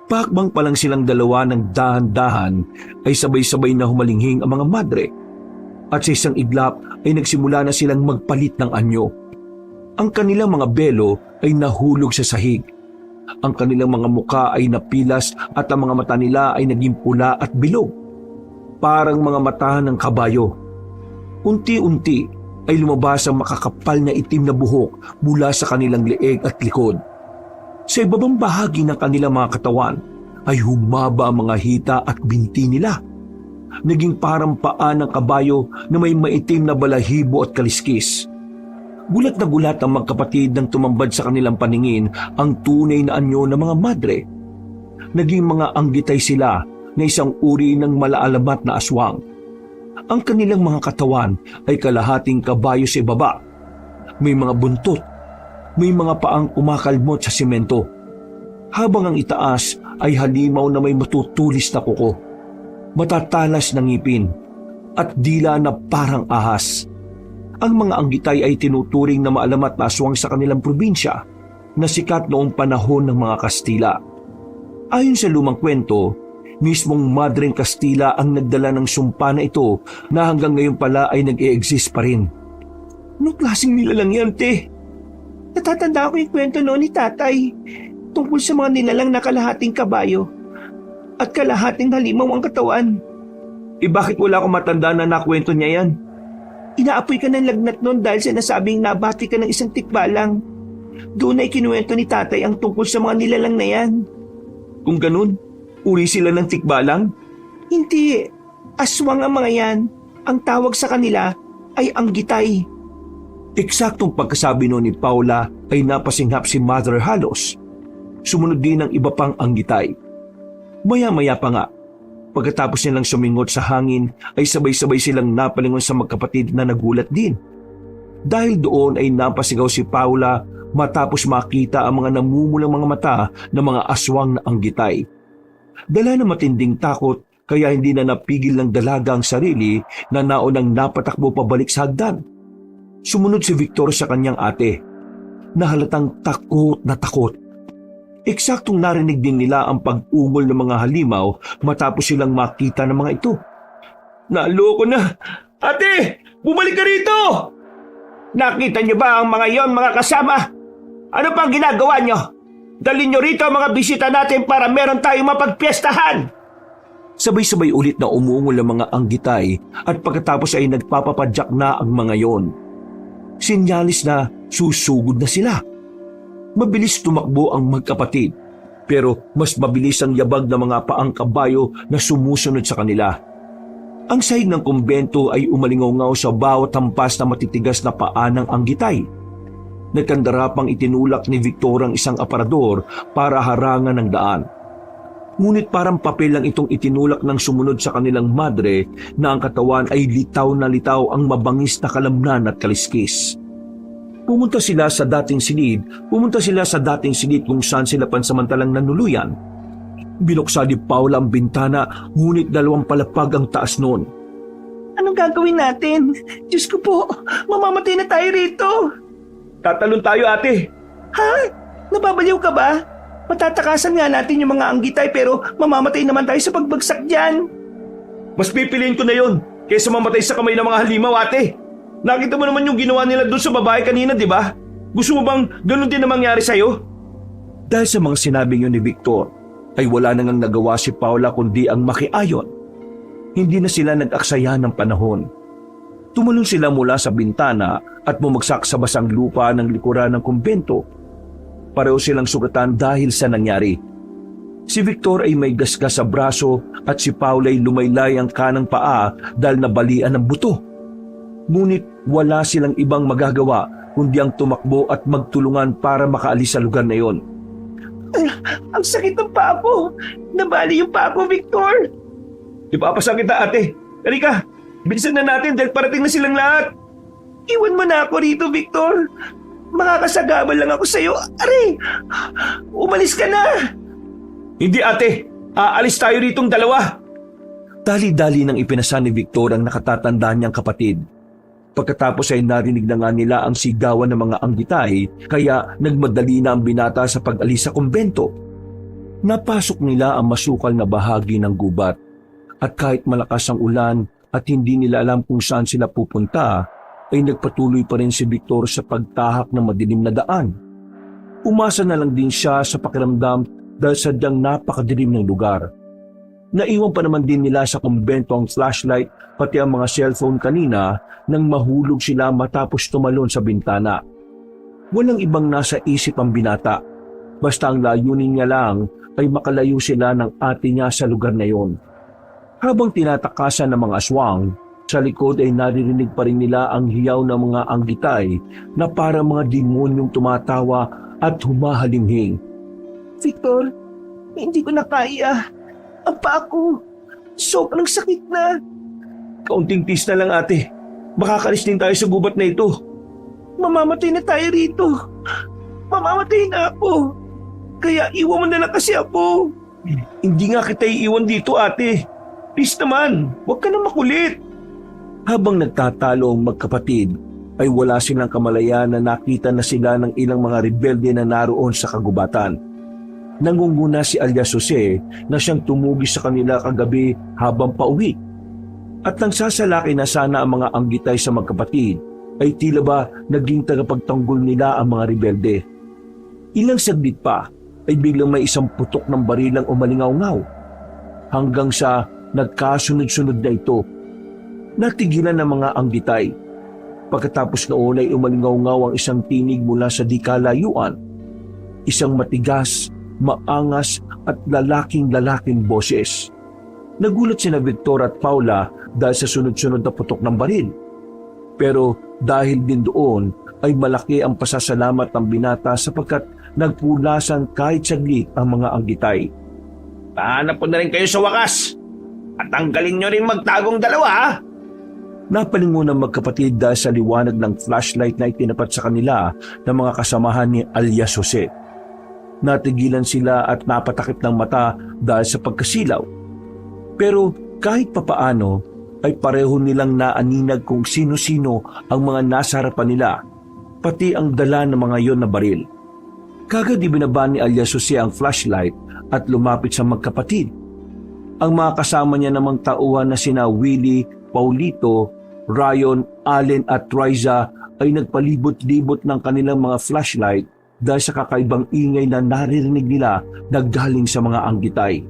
Pakbang pa lang silang dalawa ng dahan-dahan ay sabay-sabay na humalinghing ang mga madre. At sa isang iglap ay nagsimula na silang magpalit ng anyo. Ang kanilang mga belo ay nahulog sa sahig. Ang kanilang mga muka ay napilas at ang mga mata nila ay naging pula at bilog. Parang mga mata ng kabayo. Unti-unti ay lumabas ang makakapal na itim na buhok mula sa kanilang leeg at likod. Sa ibabang bahagi ng kanilang mga katawan ay humaba ang mga hita at binti nila. Naging parang paa ng kabayo na may maitim na balahibo at kaliskis. Gulat na gulat ang magkapatid nang tumambad sa kanilang paningin ang tunay na anyo ng mga madre. Naging mga anggitay sila na isang uri ng malaalamat na aswang. Ang kanilang mga katawan ay kalahating kabayo sa ibaba. May mga buntot, may mga paang kumakalmot sa simento. Habang ang itaas ay halimaw na may matutulis na kuko, matatalas na ngipin, at dila na parang ahas. Ang mga anggitay ay tinuturing na maalamat na aswang sa kanilang probinsya na sikat noong panahon ng mga Kastila. Ayon sa lumang kwento, mismong Madreng Kastila ang nagdala ng sumpa na ito na hanggang ngayon pala ay nag-e-exist pa rin. Anong klaseng nilalang yan, te? Natatanda ko yung kwento noon ni tatay tungkol sa mga nilalang na kalahating kabayo at kalahating halimaw ang katawan. Bakit wala akong matanda na nakwento niya yan? Inaapoy ka ng lagnat noon dahil sa nasabing nabati ka ng isang tikbalang. Doon ay kinuwento ni tatay ang tungkol sa mga nilalang na yan. Kung ganun, uri sila ng tikbalang? Hindi, aswang ang mga yan. Ang tawag sa kanila ay anggitay. Eksaktong pagkasabi noon ni Paula ay napasinghap si Mother Halos. Sumunod din ang iba pang anggitay. Maya-maya pa nga, pagkatapos nilang sumingot sa hangin ay sabay-sabay silang napalingon sa magkapatid na nagulat din. Dahil doon ay napasigaw si Paula matapos makita ang mga namumulang mga mata ng mga aswang na anggitay. Dala na matinding takot kaya hindi na napigil ng dalaga ang sarili na naunang napatakbo pabalik sa hagdan. Sumunod si Victor sa kanyang ate na halatang takot na takot. Eksaktong narinig din nila ang pag-ungol ng mga halimaw matapos silang makita ng mga ito. Naloko na! Ate! Bumalik ka rito! Nakita niyo ba ang mga yon, mga kasama? Ano pang ginagawa niyo? Dalhin niyo rito ang mga bisita natin para meron tayong mapagpiestahan! Sabay-sabay ulit na umungol ang mga anggitay at pagkatapos ay nagpapapadyak na ang mga yon. Sinyalis na susugod na sila. Mabilis tumakbo ang magkapatid, pero mas mabilis ang yabag ng mga paang kabayo na sumusunod sa kanila. Ang sahig ng kumbento ay umalingaw sa bawat hampas na matitigas na paa ng anggitay. Nagkandarapang itinulak ni Victor ang isang aparador para harangan ng daan. Ngunit parang papel lang itong itinulak ng sumunod sa kanilang madre na ang katawan ay litaw na litaw ang mabangis na kalamnan at kaliskis. Pumunta sila sa dating silid kung saan sila pansamantalang nanuluyan. Binuksan ni Paula ang bintana, ngunit 2 palapag ang taas noon. Anong gagawin natin? Diyos ko po, mamamatay na tayo rito. Tatalon tayo, ate. Ha? Nababaliw ka ba? Matatakasan nga natin yung mga anggitay pero mamamatay naman tayo sa pagbagsak dyan. Mas pipiliin ko na yon kaysa mamatay sa kamay ng mga halimaw, ate. Nakita mo naman yung ginawa nila doon sa babae kanina, di ba? Gusto mo bang ganun din na mangyari sa'yo? Dahil sa mga sinabi niyo ni Victor, ay wala nang nagawa si Paula kundi ang makiayon. Hindi na sila nag-aksaya ng panahon. Tumalon sila mula sa bintana at bumagsak sa basang lupa ng likuran ng kumbento. Pareho silang sugatan dahil sa nangyari. Si Victor ay may gasgas sa braso at si Paula ay lumaylay ang kanang paa dahil nabalian ng buto. Ngunit wala silang ibang magagawa kundi ang tumakbo at magtulungan para makaalis sa lugar na yon. Ang sakit ng paa ko. Nabali yung paa ko, Victor. Ipapasa kita, ate. Halika, bilisan na natin dahil parating na silang lahat. Iwan mo na ako rito, Victor. Makakasagabal lang ako sa'yo. Aray! Umalis ka na! Hindi, ate. Aalis tayo ritong 2. Dali-dali nang ipinasa ni Victor ang nakatatanda niyang kapatid. Pagkatapos ay narinig na nga nila ang sigawan ng mga anggitay kaya nagmadali na ang binata sa pag-alis sa kumbento. Napasok nila ang masukal na bahagi ng gubat at kahit malakas ang ulan at hindi nila alam kung saan sila pupunta, ay nagpatuloy pa rin si Victor sa pagtahak ng madilim na daan. Umasa na lang din siya sa pakiramdam dahil sadyang napakadilim ng lugar. Naiwan pa naman din nila sa kumbento ang flashlight pati ang mga cellphone kanina nang mahulog sila matapos tumalon sa bintana. Walang ibang nasa isip ang binata. Basta ang layunin niya lang ay makalayo sila ng ate niya sa lugar na yon. Habang tinatakasan ng mga aswang, sa likod ay naririnig pa rin nila ang hiyaw ng mga anggitay na para mga demonyong tumatawa at humahalinghing. Victor, hindi ko na kaya. Ang paa ko. Sobrang sakit na. Kaunting tis na lang ate. Makakalis din tayo sa gubat na ito. Mamamatay na tayo rito. Mamamatay na ako. Kaya iwan mo na lang kasi ako. Hindi nga kita iiwan dito ate. Please naman, huwag ka na makulit. Habang nagtatalo ang magkapatid, ay wala silang kamalayan na nakita na sila ng ilang mga rebelde na naroon sa kagubatan. Nangunguna si Alias Jose na siyang tumugi sa kanila kagabi habang pauwi. At nang sasalaki na sana ang mga anggitay sa magkapatid, ay tila ba naging tagapagtanggol nila ang mga rebelde. Ilang saglit pa ay biglang may isang putok ng barilang umalingaw-ngaw. Hanggang sa nagkasunod-sunod na ito. Natigilan ng mga anggitay. Pagkatapos noon ay umalingaw-ngaw ang isang tinig mula sa di kalayuan. Isang matigas, maangas at lalaking-lalaking boses. Nagulat sina Victor at Paula dahil sa sunod-sunod na putok ng baril. Pero dahil din doon ay malaki ang pasasalamat ng binata sapagkat nagpulasan kahit saglit ang mga anggitay. Pahanap ko na rin kayo sa wakas. At tanggalin nyo rin magtagong dalawa, ha? Napalingon ang magkapatid dahil sa liwanag ng flashlight na itinapat sa kanila ng mga kasamahan ni Alias Jose. Natigilan sila at napatakip ng mata dahil sa pagkasilaw. Pero kahit papaano ay pareho nilang naaninag kung sino-sino ang mga nasa harapan nila, pati ang dala ng mga yon na baril. Kagad ibinaba ni Alias Jose ang flashlight at lumapit sa magkapatid. Ang mga kasama niya namang tauhan na sina Willie, Paulito, Ryan, Allen at Riza ay nagpalibot-libot ng kanilang mga flashlight dahil sa kakaibang ingay na naririnig nila na galing sa mga anggitay.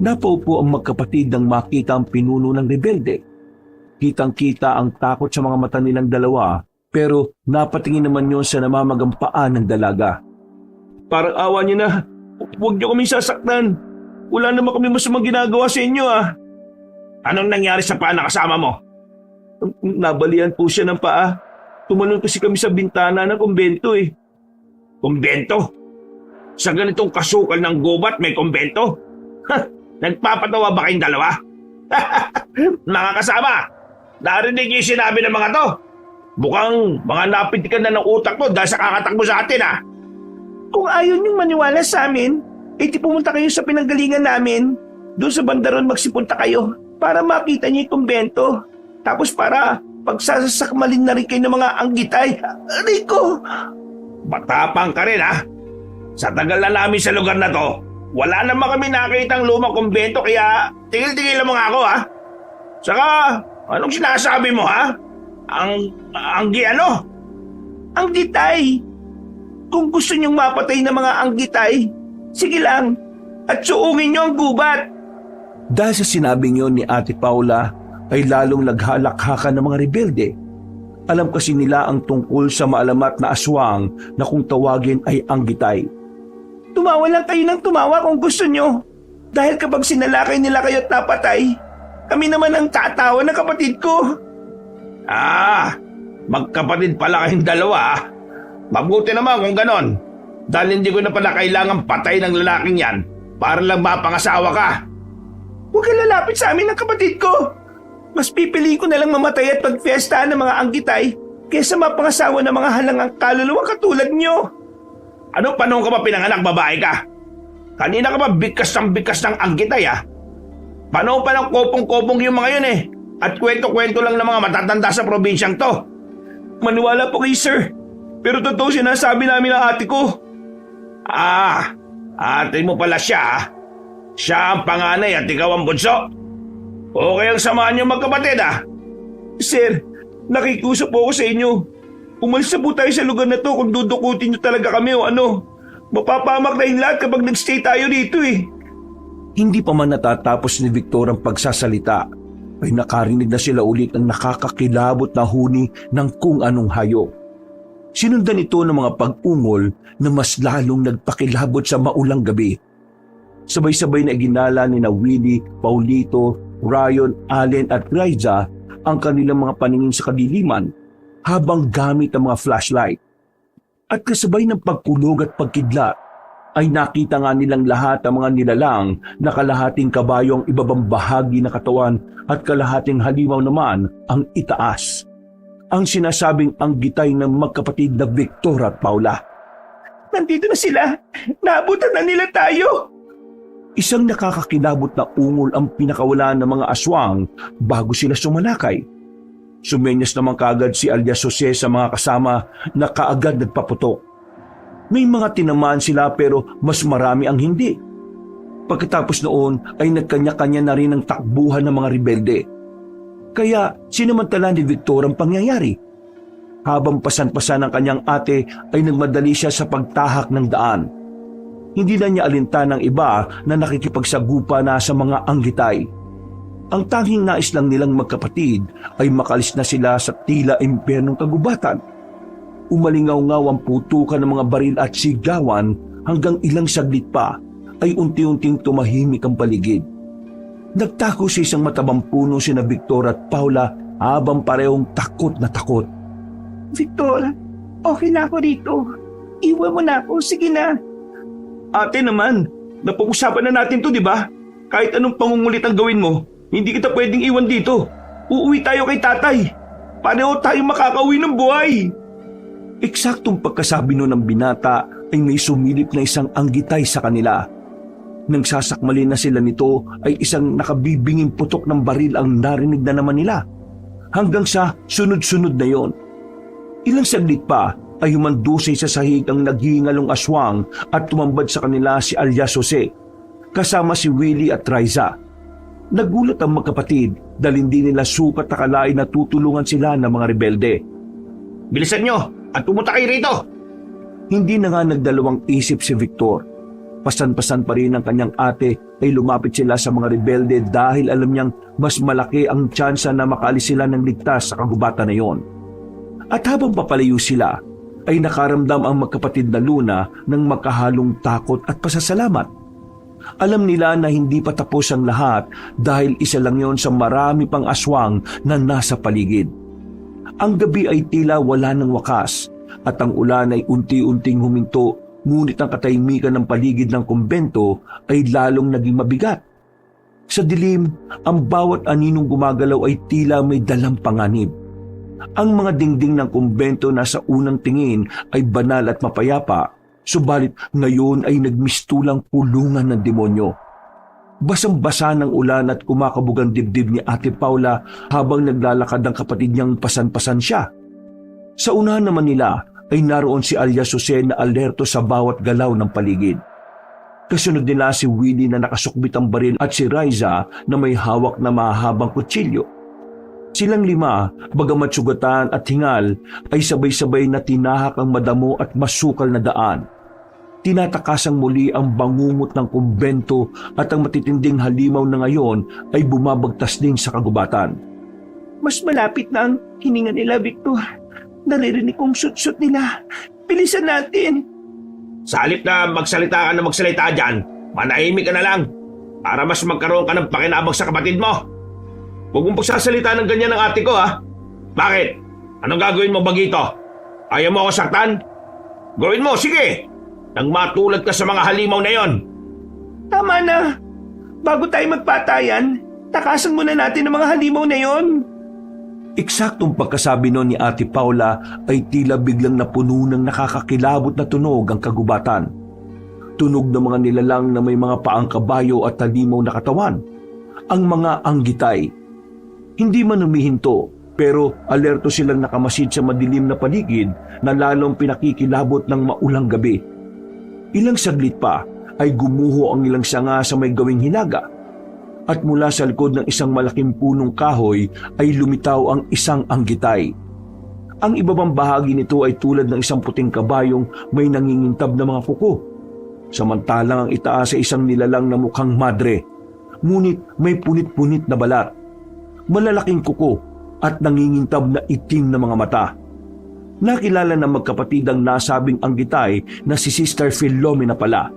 Napaupo ang magkapatid nang makita ang pinuno ng rebelde. Kitang-kita ang takot sa mga mata nilang dalawa pero napatingin naman yon sa namamagang paa ng dalaga. Parang awa niyo na. Huwag niyo kaming sasaktan. Wala naman kami masamang ginagawa sa inyo, ah. Anong nangyari sa paa na kasama mo? Nabalian po siya ng paa. Tumalon kasi kami sa bintana ng kumbento eh. Kumbento? Sa ganitong kasukal ng gubat may kumbento? Ha! Nagpapatawa ba kayong dalawa? Mga kasama, narinig niyo yung sinabi ng mga to. Mukhang mga napitikan na ng utak mo dahil sa kakatakbo sa atin, ah. Kung ayaw niyong maniwala sa amin, di pumunta kayo sa pinanggalingan namin. Doon sa bandaron magsipunta kayo para makita niyo yung kumbento. Tapos para pagsasakmalin na rin kayo ng mga anggitay. Rico! Matapang ka rin, ha? Sa tagal na namin sa lugar na to, wala naman kami nakitang lumang kumbento kaya tigil-tigil mo nga ako, ha? Saka, anong sinasabi mo, ha? Ano? Anggitay! Kung gusto niyong mapatay ng mga anggitay, sige lang, at suungin niyo ang gubat. Dahil sa sinabing yon ni Ate Paula, ay lalong naghalakhakan ng mga rebelde. Alam kasi nila ang tungkol sa maalamat na aswang na kung tawagin ay anggitay. Tumawa lang kayo ng tumawa kung gusto niyo. Dahil kapag sinalakay nila kayo at napatay, kami naman ang tatawa ng kapatid ko. Ah, magkapatid pala kayong dalawa, ha? Mabuti naman kung ganon. Dahil hindi ko na pala kailangan patay ng lalaking yan para lang mapangasawa ka. Huwag kang lalapit sa amin ng kapatid ko. Mas pipiliin ko na lang mamatay at pagfiestahan ng mga anggitay kaysa mapangasawa ng mga halangang kaluluwa katulad niyo. Ano panahon ka ba pinanganak, babae ka? Kanina ka ba bikas ng anggitay, ha? Panahon pa ng kopong-kopong yung mga yun, eh. At kwento-kwento lang ng mga matatanda sa probinsyang to. Maniwala po kayo, sir. Pero totoo sinasabi namin ng ate ko. Ah, ate mo pala siya, ha? Siya ang panganay at ikaw ang bunso. Okay ang samahan niyo magkapatid, ha? Sir, nakikusap po ako sa inyo. Umalis na po tayo sa lugar na to kung dudukutin niyo talaga kami o ano. Mapapamak na yung lahat kapag nagstay tayo dito eh. Hindi pa man natatapos ni Victor ang pagsasalita, ay nakarinig na sila ulit ng nakakakilabot na huni ng kung anong hayop. Sinundan ito ng mga pag-ungol na mas lalong nagpakilabot sa maulang gabi. Sabay-sabay na ginala ni na Willie, Paulito, Ryan, Allen at Riza ang kanilang mga paningin sa kadiliman habang gamit ang mga flashlight. At kasabay ng pagkulog at pagkidlat ay nakita nga nilang lahat ang mga nilalang na kalahating kabayo ang ibabang bahagi ng katawan at kalahating halimaw naman ang itaas. Ang sinasabing anggitay ng magkapatid na Victor at Paula. Nandito na sila! Naabutan na nila tayo! Isang nakakakilabot na ungol ang pinakawalan ng mga aswang bago sila sumalakay. Sumenyas naman kaagad si alias Jose sa mga kasama na kaagad nagpaputok. May mga tinamaan sila pero mas marami ang hindi. Pagkatapos noon ay nagkanya-kanya na rin ang takbuhan ng mga rebelde. Kaya sinamantala ni Victor ang pangyayari. Habang pasan-pasan ng kanyang ate ay nagmadali siya sa pagtahak ng daan. Hindi na niya alintan ng iba na nakikipagsagupa na sa mga anggitay. Ang tanging nais lang nilang magkapatid ay makalis na sila sa tila impyernong kagubatan. Umalingaw-ngaw ang putukan ng mga baril at sigawan hanggang ilang saglit pa ay unti-unting tumahimik ang paligid. Nagtako sa isang matabang puno sina Victor at Paula habang parehong takot na takot. Victor, okay na ako dito. Iwan mo na ako, sige na. Ate naman, napag-usapan na natin to, di ba? Kahit anong pangungulit ang gawin mo, hindi kita pwedeng iwan dito. Uuwi tayo kay tatay. Paano tayo makakauwi ng buhay? Eksaktong pagkasabi noon ng binata ay may sumilip na isang anggitay sa kanila. Nang sasakmalin na sila nito ay isang nakabibinging putok ng baril ang narinig na naman nila. Hanggang sa sunod-sunod na yon. Ilang saglit pa ay humandusay sa sahig ang naghihingalong aswang at tumambad sa kanila si alias Jose, kasama si Willie at Riza. Nagulat ang magkapatid dahil hindi nila sukat akalain na tutulungan sila ng mga rebelde. Bilisan nyo at pumunta kayo rito. Hindi na nga nagdalawang isip si Victor. Pasan-pasan pa rin ang kanyang ate ay lumapit sila sa mga rebelde dahil alam niyang mas malaki ang tsansa na makaalis sila ng ligtas sa kagubatan na yon. At habang papalayo sila, ay nakaramdam ang magkapatid na Luna ng makahalong takot at pasasalamat. Alam nila na hindi pa tapos ang lahat dahil isa lang yon sa marami pang aswang na nasa paligid. Ang gabi ay tila wala ng wakas at ang ulan ay unti-unting huminto, ngunit ang katahimikan ng paligid ng kumbento ay lalong naging mabigat. Sa dilim, ang bawat aninong gumagalaw ay tila may dalang panganib. Ang mga dingding ng kumbento na sa unang tingin ay banal at mapayapa, subalit ngayon ay nagmistulang pulungan ng demonyo. Basang-basa ng ulan at kumakabog ang dibdib ni Ate Paula habang naglalakad ang kapatid niyang pasan-pasan siya. Sa unahan naman nila ay naroon si alias Jose na alerto sa bawat galaw ng paligid. Kasunod nila si Willie na nakasukbit ang baril at si Riza na may hawak na mahabang kutsilyo. Silang lima, bagamat sugatan at hingal, ay sabay-sabay na tinahak ang madamo at masukal na daan. Tinatakasang muli ang bangungot ng kumbento at ang matitinding halimaw na ngayon ay bumabagtas din sa kagubatan. Mas malapit na ang hininga nila, Victor. Naririnig kong sut-sut nila. Bilisan natin. Sa halip na magsalita ka na magsalita dyan, manahimik ka na lang para mas magkaroon ka ng pakinabang sa kapatid mo. Huwag mong pagsasalita ng ganyan ng ate ko, ha? Bakit? Anong gagawin mo bagito? Ayaw mo ako saktan? Gawin mo, sige! Nang matulad ka sa mga halimaw na yon. Tama na. Bago tayo magpatayan, takasan muna natin ang mga halimaw na yon. Eksaktong pagkasabi noon ni Ate Paula ay tila biglang napuno ng nakakakilabot na tunog ang kagubatan. Tunog ng mga nilalang na may mga paang kabayo at halimaw na katawan. Ang mga anggitay. Hindi man humihinto, pero alerto silang nakamasid sa madilim na paligid na lalong pinakikilabot ng maulang gabi. Ilang saglit pa ay gumuho ang ilang sanga sa may gawing hilaga. At mula sa likod ng isang malaking punong kahoy ay lumitaw ang isang anggitay. Ang ibabang bahagi nito ay tulad ng isang puting kabayong may nangingintab na mga kuko. Samantalang ang itaas ay isang nilalang na mukhang madre, ngunit may punit-punit na balat. Malalaking kuko at nangingintab na itim na mga mata. Nakilala ng magkapatid ang nasabing anggitay na si Sister Philomena pala.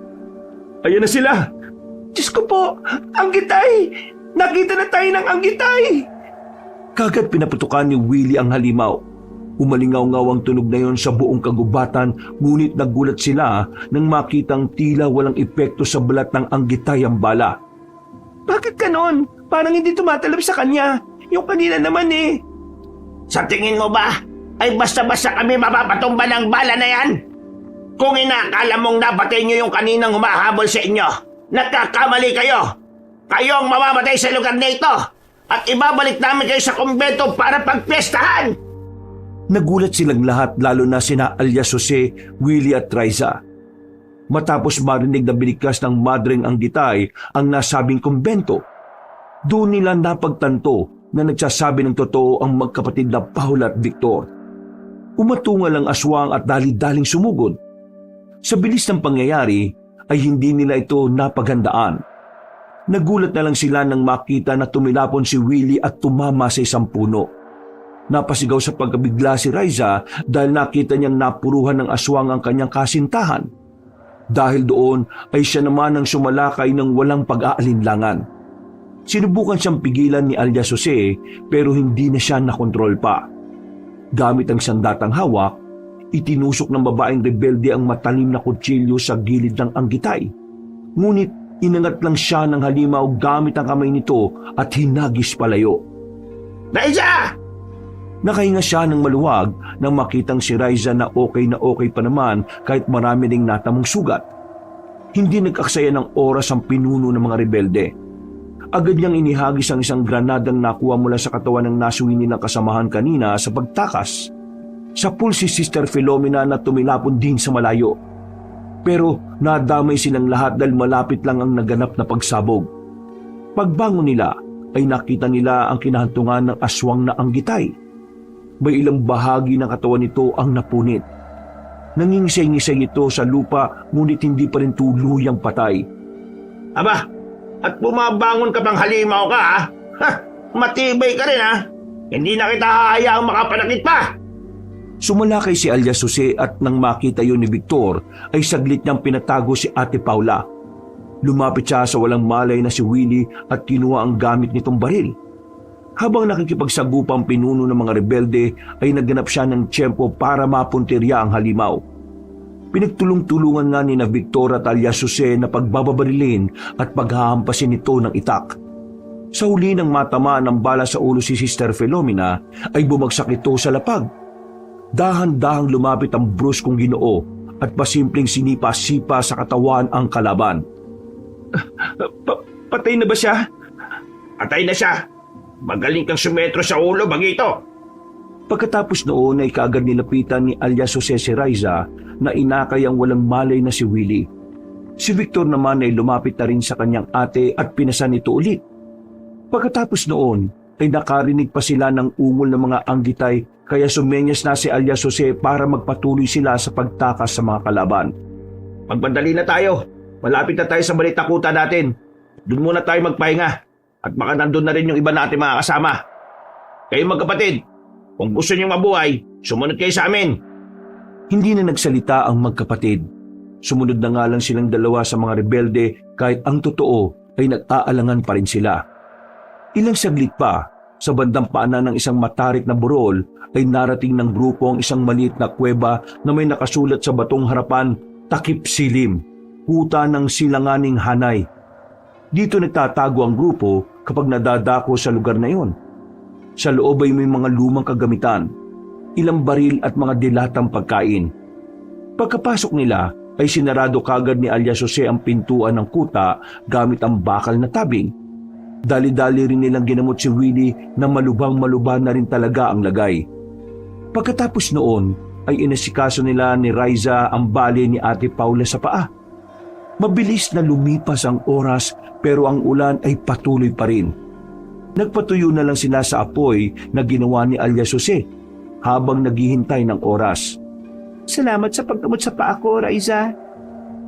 Ayan na sila! Diyos ko po, anggitay! Nakita na tayo ng anggitay! Kagad pinaputukan ni Willie ang halimaw. Umalingaw-ngaw ang tunog na yon sa buong kagubatan, ngunit nagulat sila nang makitang tila walang epekto sa balat ng Anggitay ang bala. Bakit ganon? Parang hindi tumatalab sa kanya. Yung kanina naman eh. Sa tingin mo ba, ay basta-basta kami mapapatumba ng bala na yan? Kung inakala mong napatay niyo yung kaninang humahabol sa inyo, nagkakamali kayo. Kayo ang mamamatay sa lugar na ito at ibabalik namin kayo sa kumbento para pagpiyestahan. Nagulat silang lahat, lalo na sina alias Jose, Willie at Riza. Matapos marinig na binikas ng madreng Anggitay ang nasabing kumbento, doon nila napagtanto na nagsasabi ng totoo ang magkapatid na Paula at Victor. Umatungal ang aswang at dali-daling sumugod. Sa bilis ng pangyayari ay hindi nila ito napaghandaan. Nagulat na lang sila nang makita na tumilapon si Willie at tumama sa isang puno. Napasigaw sa pagkabigla si Riza dahil nakita niyang napuruhan ng aswang ang kanyang kasintahan. Dahil doon ay siya naman ang sumalakay ng walang pag-aalinlangan. Sinubukan siyang pigilan ni alias Jose pero hindi na siya nakontrol pa. Gamit ang sandatang hawak, itinusok ng babaeng rebelde ang matalim na kutsilyo sa gilid ng Anggitay. Ngunit inangat lang siya ng halimaw gamit ang kamay nito at hinagis palayo. Riza! Nakahinga siya ng maluwag nang makitang si Riza na okay pa naman kahit marami ding natamong sugat. Hindi nag-aksaya ng oras ang pinuno ng mga rebelde. Agad niyang inihagis ang isang granadang nakuha mula sa katawan ng nasuwi nilang kasamahan kanina sa pagtakas. Sa pool si Sister Philomena na tumilapon din sa malayo. Pero nadamay silang lahat dahil malapit lang ang naganap na pagsabog. Pagbangon nila ay nakita nila ang kinahantungan ng aswang na Anggitay. May ilang bahagi ng katawan nito ang napunit. Nangingisay-ngisay ito sa lupa ngunit hindi pa rin tuluyang patay. Aba, at bumabangon ka pang halimaw ka ha? Ha, matibay ka rin ha? Hindi na kita hahayaang makapanakit pa! Sumalakay si alias Jose at nang makita yun ni Victor ay saglit niyang pinatago si Ate Paula. Lumapit siya sa walang malay na si Willie at kinuha ang gamit nitong baril. Habang nakikipagsagupang pinuno ng mga rebelde ay nagganap siya ng tiyempo para mapuntirya ang halimaw. Pinagtulong-tulungan nga ni na Victor at alias Jose na pagbababarilin at paghahampasin ito ng itak. Sa huli ng matamaan ng bala sa ulo si Sister Philomena ay bumagsak ito sa lapag. Dahan-dahang lumapit ang bruskong Ginoo at pasimpleng sinipa-sipa sa katawan ang kalaban. Patay na ba siya? Patay na siya! Magaling kang sumetro sa ulo, Bagito! Pagkatapos noon ay kaagad nilapitan ni alias Jose si Riza na inakay ang walang malay na si Willie. Si Victor naman ay lumapit na rin sa kanyang ate at pinasan ito ulit. Pagkatapos noon ay nakarinig pa sila ng ungol ng mga Anggitay kaya sumenyas na si alias Jose para magpatuloy sila sa pagtakas sa mga kalaban. Magmadali na tayo. Malapit na tayo sa balitakutan natin. Doon muna tayo magpahinga. At baka nandun na rin yung iba natin mga kasama. Kayo magkapatid, kung gusto niyong mabuhay, sumunod kayo sa amin. Hindi na nagsalita ang magkapatid. Sumunod na nga lang silang dalawa sa mga rebelde kahit ang totoo ay nag-aalangan pa rin sila. Ilang saglit pa, sa bandang paanan ng isang matarik na burol ay narating ng grupo ang isang maliit na kuweba na may nakasulat sa batong harapan, Takip Silim, Huta ng Silanganing Hanay. Dito nagtatago ang grupo kapag nadadako sa lugar na iyon. Sa loob ay may mga lumang kagamitan, ilang baril at mga dilatang pagkain. Pagkapasok nila ay sinarado kagad ni alias Jose ang pintuan ng kuta gamit ang bakal na tabing. Dali-dali rin nilang ginamot si Willie na malubang-malubhan na rin talaga ang lagay. Pagkatapos noon ay inasikaso nila ni Riza ang bali ni Ate Paula sa paa. Mabilis na lumipas ang oras pero ang ulan ay patuloy pa rin. Nagpatuyo na lang sila sa apoy na ginawa ni alias Jose habang naghihintay ng oras. Salamat sa paggamot sa paa ko, Riza.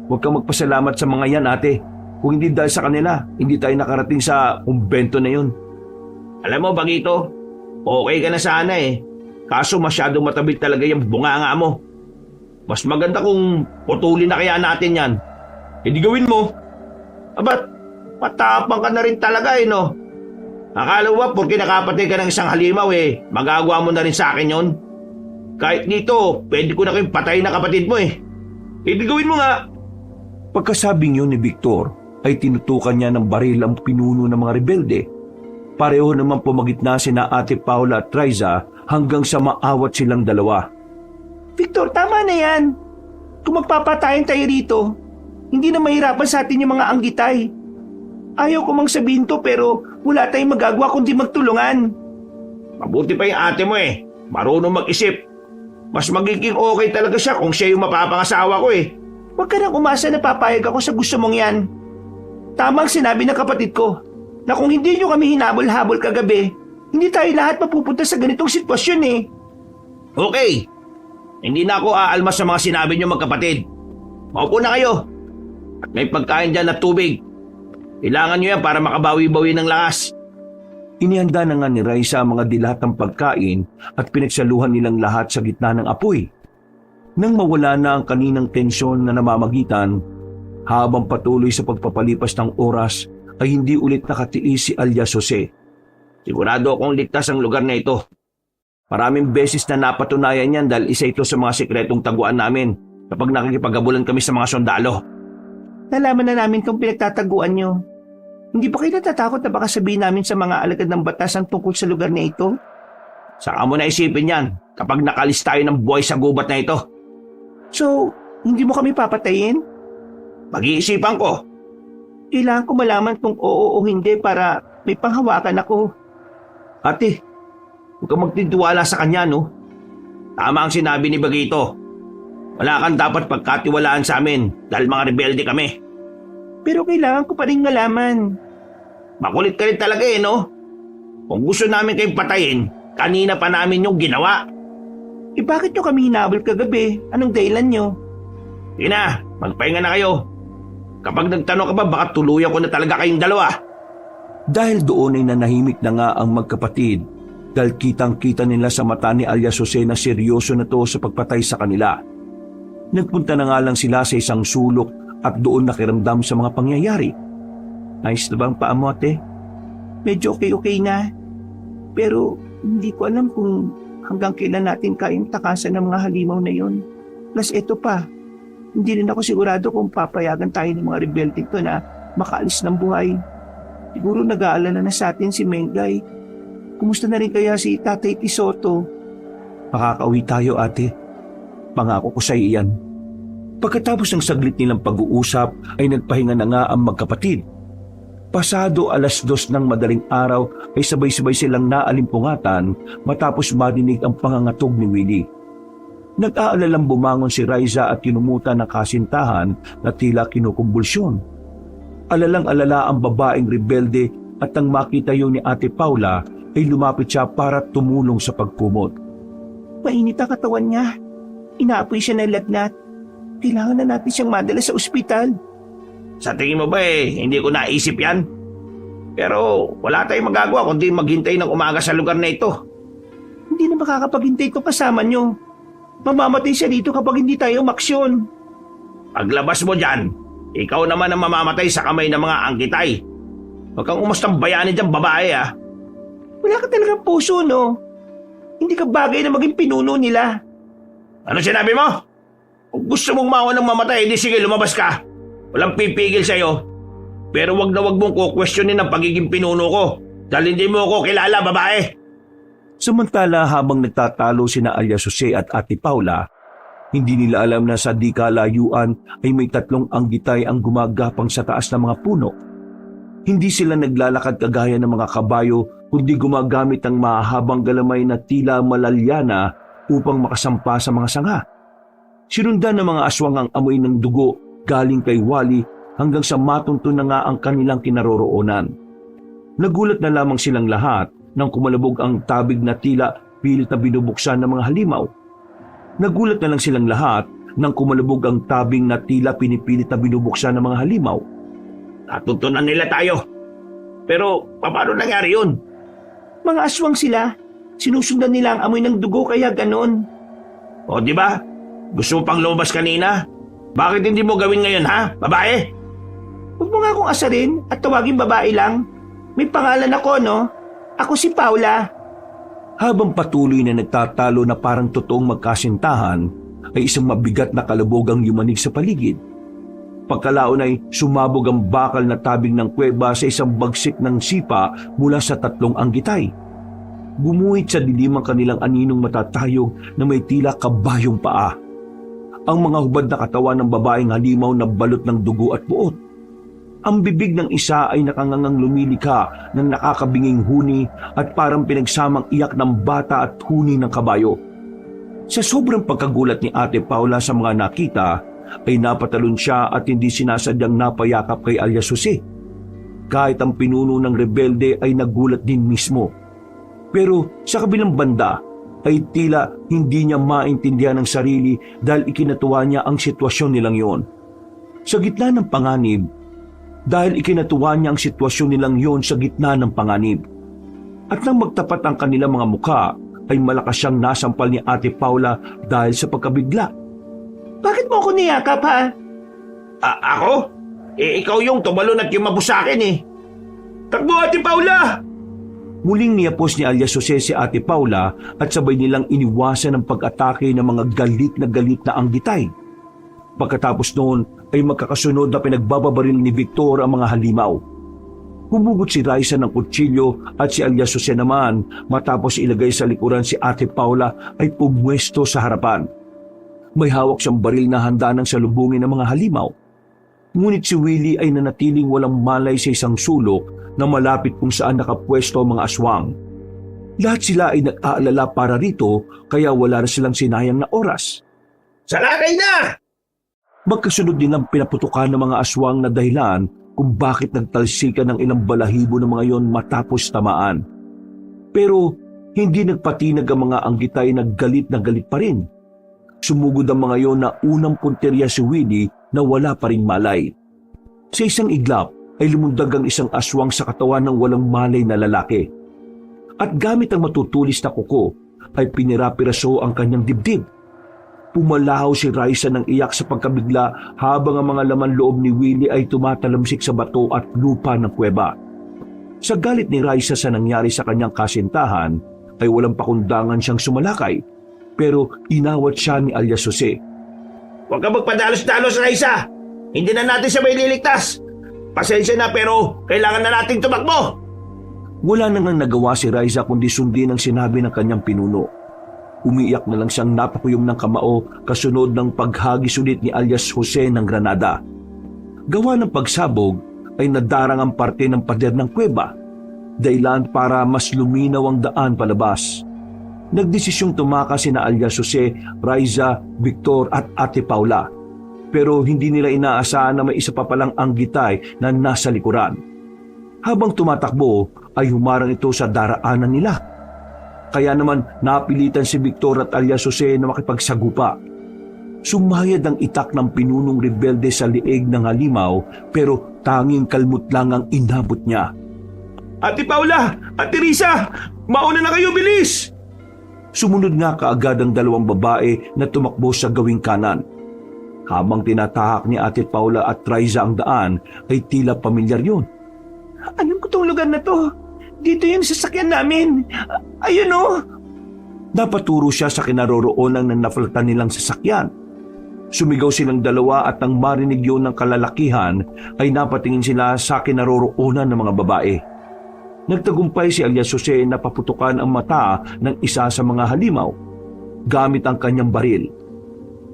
Huwag kang magpasalamat sa mga yan, ate. Kung hindi dahil sa kanila, hindi tayo nakarating sa kumbento na yun. Alam mo, Bagito, okay ka na sana eh. Kaso masyado matabig talaga yung bunganga mo. Mas maganda kung putulin na kaya natin yan. Hindi gawin mo. Abat, matapang ka na rin talaga eh, no? Akala mo ba, porque nakapatay ka ng isang halimaw eh, magagawa mo na rin sa akin yon? Kahit dito, pwede ko na kayong patayin na kapatid mo eh. Hindi gawin mo nga. Pagkasabing yun ni Victor ay tinutukan niya ng baril ang pinuno ng mga rebelde. Pareho naman pumagitna sina Ate Paula at Riza hanggang sa maawat silang dalawa. Victor, tama na yan. Kung magpapatayin tayo rito, hindi na mahirapan sa atin yung mga anggitay. Ayaw ko mang sabihin to pero wala tayong magagawa kundi magtulungan. Mabuti pa yung ate mo eh. Marunong mag-isip. Mas magiging okay talaga siya kung siya yung mapapangasawa ko eh. Huwag ka nang umasa na papayag ako sa gusto mong yan. Tama ang sinabi ng kapatid ko na kung hindi nyo kami hinabol-habol kagabi, hindi tayo lahat mapupunta sa ganitong sitwasyon eh. Okay. Hindi na ako aalmas sa mga sinabi niyo magkapatid. Maupo na kayo. At may pagkain dyan at tubig. Kailangan niyo yan para makabawi-bawi ng lakas. Inihanda na nga ni Raisa ang mga dilatang pagkain at pinagsaluhan nilang lahat sa gitna ng apoy. Nang mawala na ang kaninang tensyon na namamagitan, habang patuloy sa pagpapalipas ng oras ay hindi ulit nakatiis si alias Jose. Sigurado akong ligtas ang lugar na ito. Maraming beses na napatunayan yan dahil isa ito sa mga sikretong taguan namin kapag nakikipagabulan kami sa mga sundalo. Nalaman na namin kung pinagtataguan nyo. Hindi ba kayo natatakot na baka sabihin namin sa mga alagad ng batas ang tungkol sa lugar na ito? Saka mo na isipin yan kapag nakalis tayo ng buhay sa gubat na ito. So, hindi mo kami papatayin? Pag-iisipan ko. Kailangan ko malaman kung oo o hindi para may panghawakan ako. Ate, huwag kang magtitiwala sa kanya, no? Tama ang sinabi ni Bagito. Wala kang dapat pagkatiwalaan sa amin dahil mga rebelde kami. Pero kailangan ko pa rin malaman. Makulit ka rin talaga eh, no? Kung gusto namin kayong patayin, kanina pa namin yung ginawa. Eh bakit nyo kami hinabol kagabi? Anong dahilan nyo? Sige na, magpahinga na kayo. Kapag nagtanong ka ba, baka tuluyan ko na talaga kayong dalawa. Dahil doon ay nanahimik na nga ang magkapatid dahil kitang-kita nila sa mata ni alias Jose na seryoso na to sa pagpatay sa kanila. Nagpunta na nga lang sila sa isang sulok at doon nakiramdam sa mga pangyayari. Ayos na ba ang paa mo, ate? Medyo okay na. Pero hindi ko alam kung hanggang kailan natin kayang takasan ng mga halimaw na yon. Plus ito pa, hindi rin ako sigurado kung papayagan tayo ng mga rebelde to na makaalis ng buhay. Siguro nag-aalala na sa atin si Mengay. Kumusta na rin kaya si Tatay Tisoto? Makakauwi tayo, ate. Pangako ko sa iyan. Pagkatapos ng saglit nilang pag-uusap ay nagpahinga na nga ang magkapatid. Pasado 2:00 ng madaling araw ay sabay-sabay silang naalimpungatan matapos marinig ang pangangatog ni Willie. Nag-aalalang bumangon si Riza at kinumutan ng kasintahan na tila kinukumbulsyon. Alalang-alala ang babaeng rebelde at nang makita yun ni Ate Paula ay lumapit siya para tumulong sa pagkumot. Mainit ang katawan niya. Inaapoy siya ng lagnat. Kailangan na natin siyang madala sa ospital. Sa tingin mo ba hindi ko naisip yan? Pero wala tayong magagawa kundi maghintay ng umaga sa lugar na ito. Hindi na makakapaghintay ito kasama niyo. Mamamatay siya dito kapag hindi tayo umaksyon. Paglabas mo dyan, ikaw naman ang mamamatay sa kamay ng mga anggitay. Huwag kang umastang bayanin dyan, babae ah. Wala ka talagang puso, no? Hindi ka bagay na maging pinuno nila. Ano sinabi mo? Kung gusto mong maunang mamatay, hindi sige lumabas ka. Walang pipigil sa'yo. Pero wag na wag mong kukwestiyonin ang pagiging pinuno ko. Dahil hindi mo ako kilala, babae. Samantala habang nagtatalo sina alias Jose at Ate Paula, hindi nila alam na sa di kalayuan ay may 3 anggitay ang gumagapang sa taas ng mga puno. Hindi sila naglalakad kagaya ng mga kabayo kundi gumagamit ng mahahabang galamay na tila malalyana upang makasampa sa mga sanga. Sinundan ng mga aswang ang amoy ng dugo galing kay Wally hanggang sa matunto na nga ang kanilang kinaroroonan. Nagulat na lamang silang lahat nang kumalabog ang tabig na tila pilit na binubuksan ng mga halimaw. Nagulat na lang silang lahat nang kumalabog ang tabing na tila pinipilit na binubuksan ng mga halimaw. Natutunan nila tayo. Pero paano nangyari yun? Mga aswang sila. Sinusundan nila ang amoy ng dugo kaya ganon. O di ba? Gusto mo pang lumabas kanina? Bakit hindi mo gawin ngayon ha, babae? Huwag mo nga akong asarin at tawagin babae lang. May pangalan ako, no? Ako si Paula. Habang patuloy na nagtatalo na parang totoong magkasintahan, ay isang mabigat na kalabog ang yumanig sa paligid. Pagkalaon ay sumabog ang bakal na tabing ng kuweba sa isang bagsik ng sipa mula sa 3 anggitay. Gumuhit sa dilim ang kanilang aninong matatayog na may tila kabayong paa. Ang mga hubad na katawan ng babaeng halimaw na balot ng dugo at buot. Ang bibig ng isa ay nakangangang lumilika ng nakakabinging huni at parang pinagsamang iyak ng bata at huni ng kabayo. Sa sobrang pagkagulat ni Ate Paula sa mga nakita, ay napatalon siya at hindi sinasadyang napayakap kay alias Jose. Kahit ang pinuno ng rebelde ay nagulat din mismo. Pero sa kabilang banda ay tila hindi niya maintindihan ang sarili dahil ikinatuwa niya ang sitwasyon nilang yon. Sa gitna ng panganib, dahil ikinatuwa niya ang sitwasyon nilang yon sa gitna ng panganib. At nang magtapat ang kanilang mga mukha, ay malakas siyang nasampal ni Ate Paula dahil sa pagkabigla. Bakit mo ako niyakap, ha? Ako? Ikaw yung tumalon at yumabos sa akin eh. Takbo, Ate Paula! Muling niyapos ni alias Jose si Ate Paula at sabay nilang iniwasan ang pag-atake ng mga galit na anggitay. Pagkatapos noon ay magkakasunod na pinagbababaril ni Victor ang mga halimaw. Humugot si Raisa ng kutsilyo at si alias Jose naman matapos ilagay sa likuran si Ate Paula ay pumwesto sa harapan. May hawak siyang baril na handa ng salubungin ng mga halimaw. Ngunit si Willie ay nanatiling walang malay sa isang sulok na malapit kung saan nakapwesto ang mga aswang. Lahat sila ay nag-aalala para rito kaya wala na silang sinayang na oras. Salakay na! Magkasunod din ang pinaputukan ng mga aswang na dahilan kung bakit nagtalsikan ng ilang balahibo ng mga yon matapos tamaan. Pero hindi nagpatinag ang mga anggitay na galit pa rin. Sumugod ang mga yon na unang punteriya si Willie na wala pa ring malay. Sa isang iglap ay lumundag ang isang aswang sa katawan ng walang malay na lalaki. At gamit ang matutulis na kuko ay pinirapiraso ang kanyang dibdib. Pumalahaw si Raisa ng iyak sa pagkabigla habang ang mga laman loob ni Willie ay tumatalamsik sa bato at lupa ng kuweba. Sa galit ni Raisa sa nangyari sa kanyang kasintahan ay walang pakundangan siyang sumalakay, pero inawat siya ni alias Jose. Huwag ka magpadalos-dalos, Raisa! Hindi na natin siya may liligtas! Pasensya na pero kailangan na nating tumakbo! Wala na ngang nagawa si Raisa kundi sundin ang sinabi ng kanyang pinuno. Umiiyak na lang siyang napakuyom ng kamao kasunod ng paghagis ulit ni alias Jose ng granada. Gawa ng pagsabog ay nadarang ang parte ng pader ng kuweba, dahilan para mas luminaw ang daan palabas. Nagdesisyong tumakas sina alias Jose, Raisa, Victor at Ate Paula. Pero hindi nila inaasahan na may isa pa palang anggitay na nasa likuran. Habang tumatakbo ay humarang ito sa daraanan nila. Kaya naman napilitan si Victor at alias Jose na makipagsagupa. Sumayad ang itak ng pinunong rebelde sa liig ng halimaw pero tanging kalmot lang ang inabot niya. Ate Paula! Ate Risa! Mauna na kayo, bilis! Sumunod nga kaagad ang dalawang babae na tumakbo sa gawing kanan. Habang tinatahak ni Ate Paula at Raisa ang daan, ay tila pamilyar yun. Alam ko tong lugar na to. Dito yung sasakyan namin. Ayun o. Napaturo siya sa kinaroroonan ng nafaltan nilang sasakyan. Sumigaw silang dalawa at nang marinig yun ng kalalakihan, ay napatingin sila sa kinaroroonan ng mga babae. Nagtagumpay si alias Jose na paputukan ang mata ng isa sa mga halimaw, gamit ang kanyang baril.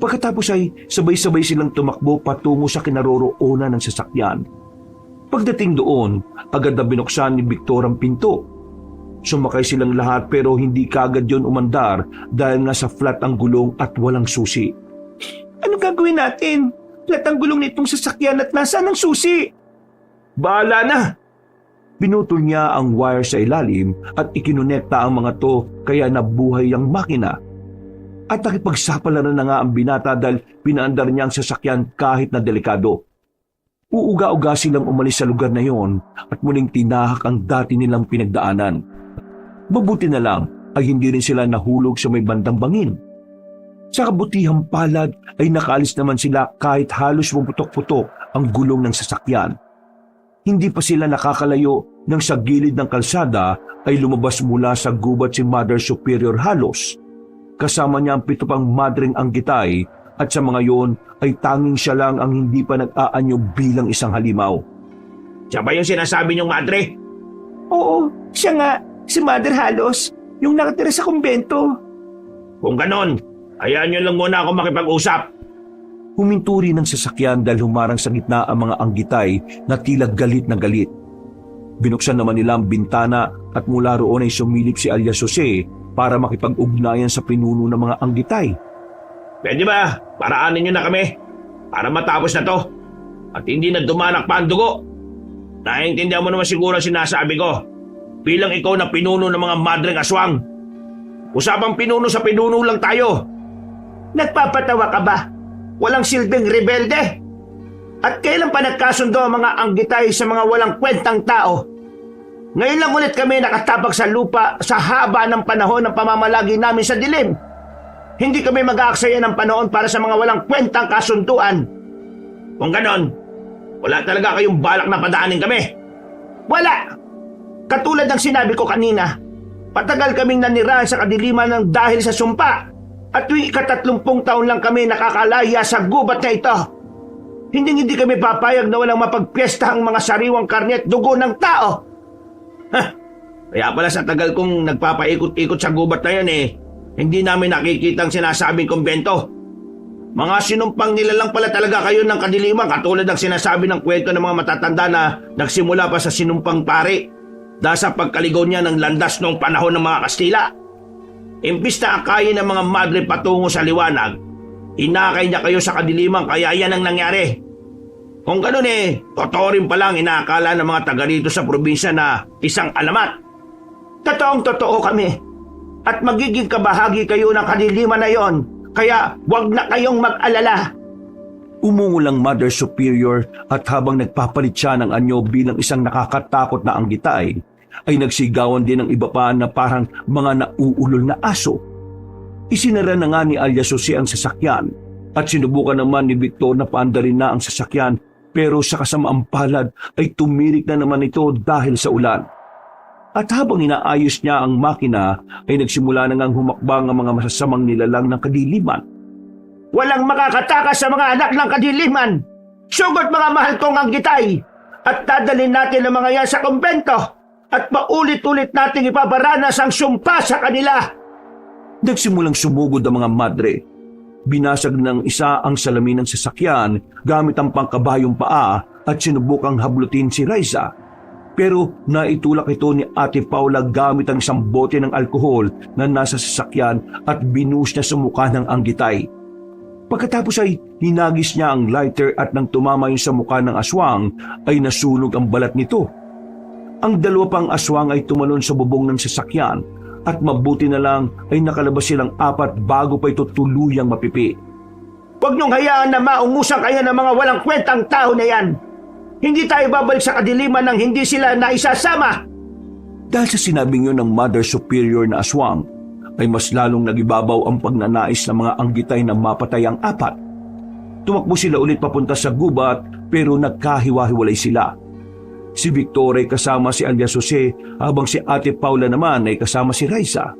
Pagkatapos ay sabay-sabay silang tumakbo patungo sa kinaroroonan ng sasakyan. Pagdating doon, agad na binuksan ni Victor ang pinto. Sumakay silang lahat pero hindi kaagad yon umandar dahil nga sa flat ang gulong at walang susi. Ano gagawin natin? Flat ang gulong nitong sasakyan at nasaan ang susi? Bahala na! Pinutol niya ang wire sa ilalim at ikinonekta ang mga to kaya nabuhay ang makina. At nakipagsapalaran na nga ang binata dahil pinaandar niya ang sasakyan kahit na delikado. Uuga-uga silang umalis sa lugar na yon at muling tinahak ang dati nilang pinagdaanan. Mabuti na lang ay hindi rin sila nahulog sa may bandang bangin. Sa kabutihang palad ay nakaalis naman sila kahit halos pumutok-putok ang gulong ng sasakyan. Hindi pa sila nakakalayo nang sa gilid ng kalsada ay lumabas mula sa gubat si Mother Superior Halos. Kasama niya ang 7 pang madring anggitay at sa mga yon ay tanging siya lang ang hindi pa nag-aanyo bilang isang halimaw. Siya ba yung sinasabi niyong madre? Oo, siya nga, si Mother Halos, yung nakatira sa kumbento. Kung ganon, hayaan niyo lang muna ako makipag-usap. Huminturi ng sasakyan dahil humarang sa gitna ang mga anggitay na tila galit na galit. Binuksan naman nila ang bintana at mula roon ay sumilip si Alias Jose para makipag-ugnayan sa pinuno ng mga anggitay. Pwede ba? Paraanin niyo na kami para matapos na to at hindi na dumanak pa ang dugo. Naiintindihan mo naman siguro ang sinasabi ko bilang ikaw na pinuno ng mga madreng aswang. Usapang pinuno sa pinuno lang tayo. Nagpapatawa ka ba? Walang silbing rebelde? At kailan pa nagkasundo ang mga anggitay sa mga walang kwentang tao? Ngayon lang ulit kami nakatapag sa lupa sa haba ng panahon ng pamamalagi namin sa dilim. Hindi kami mag-aaksaya ng panahon para sa mga walang kwentang kasunduan. Kung ganon, wala talaga kayong balak na padaanin kami. Wala! Katulad ng sinabi ko kanina, patagal kaming nanirahan sa kadiliman ng dahil sa sumpa. At tuwing 30 taon lang kami nakakalaya sa gubat na ito. Hindi kami papayag na walang mapagpiesta ang mga sariwang karne at dugo ng tao. Kaya pala sa tagal kong nagpapaikot-ikot sa gubat na yan hindi namin nakikita ang sinasabing kumbento. Mga sinumpang nilalang pala talaga kayo ng kadiliman katulad ng sinasabi ng kwento ng mga matatanda na nagsimula pa sa sinumpang pari dahil sa pagkaligaw niya ng landas noong panahon ng mga Kastila. Imbis na akayin ng mga madre patungo sa liwanag, inakay niya kayo sa kadiliman kaya yan ang nangyari. Kung ganun totoo rin palang inaakala ng mga taga rito sa probinsya na isang alamat. Totoong totoo kami. At magiging kabahagi kayo ng kadiliman na yon. Kaya wag na kayong mag-alala. Umungulang Mother Superior at habang nagpapalit siya ng anyo bilang isang nakakatakot na anggitay, ay nagsigawan din ng iba pa na parang mga nauulol na aso. Isinara na nga ni Alias Jose ang sasakyan at sinubukan naman ni Victor na paandarin na ang sasakyan pero sa kasamaang palad ay tumirik na naman ito dahil sa ulan. At habang inaayos niya ang makina ay nagsimula na ngang humakbang ang mga masasamang nilalang ng kadiliman. Walang makakatakas sa mga anak ng kadiliman. Sugot mga mahal kong anggitay. At dadalhin natin ang mga yan sa kumbento. At paulit-ulit nating ipaparanas ang sumpa sa kanila. Nagsimulang sumugod ang mga madre. Binasag ng isa ang salamin ng sasakyan gamit ang pangkabayong paa at sinubukang hablutin si Raisa. Pero naitulak ito ni Ate Paula gamit ang isang bote ng alkohol na nasa sasakyan at binuhos niya sa mukha ng anggitay. Pagkatapos ay hinagis niya ang lighter at nang tumama yun sa mukha ng aswang ay nasunog ang balat nito. Ang 2 pang aswang ay tumalon sa bubong ng sasakyan at mabuti na lang ay nakalabas silang 4 bago pa ito tuluyang mapipi. Huwag niyong hayaan na maungusan kayo ng mga walang kwentang tao na yan. Hindi tayo babalik sa kadiliman nang hindi sila naisasama. Dahil sa sinabing yun ng Mother Superior na aswang, ay mas lalong nagibabaw ang pagnanais ng mga anggitay na mapatay ang 4. Tumakbo sila ulit papunta sa gubat pero nagkahiwa-hiwalay sila. Si Victor ay kasama si Alias Jose habang si Ate Paula naman ay kasama si Raisa.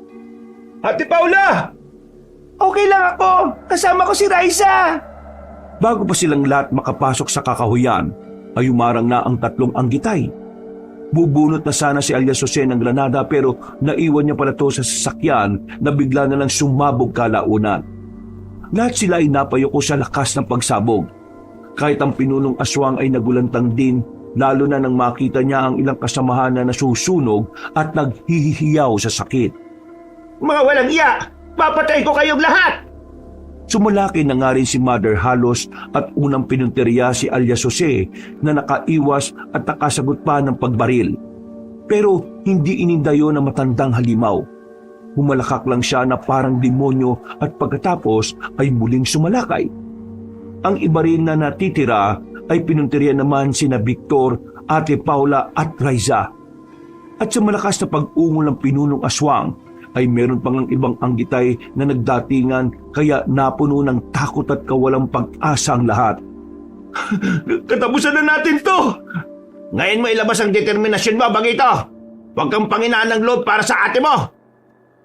Ate Paula! Okay lang ako. Kasama ko si Raisa. Bago pa silang lahat makapasok sa kakahuyan, ay umarang na ang 3 anggitay. Bubunot na sana si Alias Jose ng granada pero naiwan niya pala to sa sasakyan na bigla na lang sumabog kalaunan. Lahat sila ay napayuko sa lakas ng pagsabog. Kahit ang pinunong aswang ay nagulantang din, lalo na nang makita niya ang ilang kasamahan na nasusunog at naghihiyaw sa sakit. Mga walang iya! Papatay ko kayong lahat! Sumalaki na nga rin si Mother Halos at unang pinunteriya si Alias Jose na nakaiwas at nakasagot pa ng pagbaril. Pero hindi inindayo ng matandang halimaw. Humalakak lang siya na parang demonyo at pagkatapos ay muling sumalakay. Ang iba rin na natitira ay pinunteriya naman sina Victor, Ate Paula at Raisa. At sa malakas na pag-ungol ng pinunong aswang, ay meron pang ang ibang anggitay na nagdatingan kaya napuno ng takot at kawalang pag-asa ang lahat. Katapusan na natin to! Ngayon mo ilabas ang determinasyon mo, Bagito! Huwag kang panginaan ng loob para sa ate mo.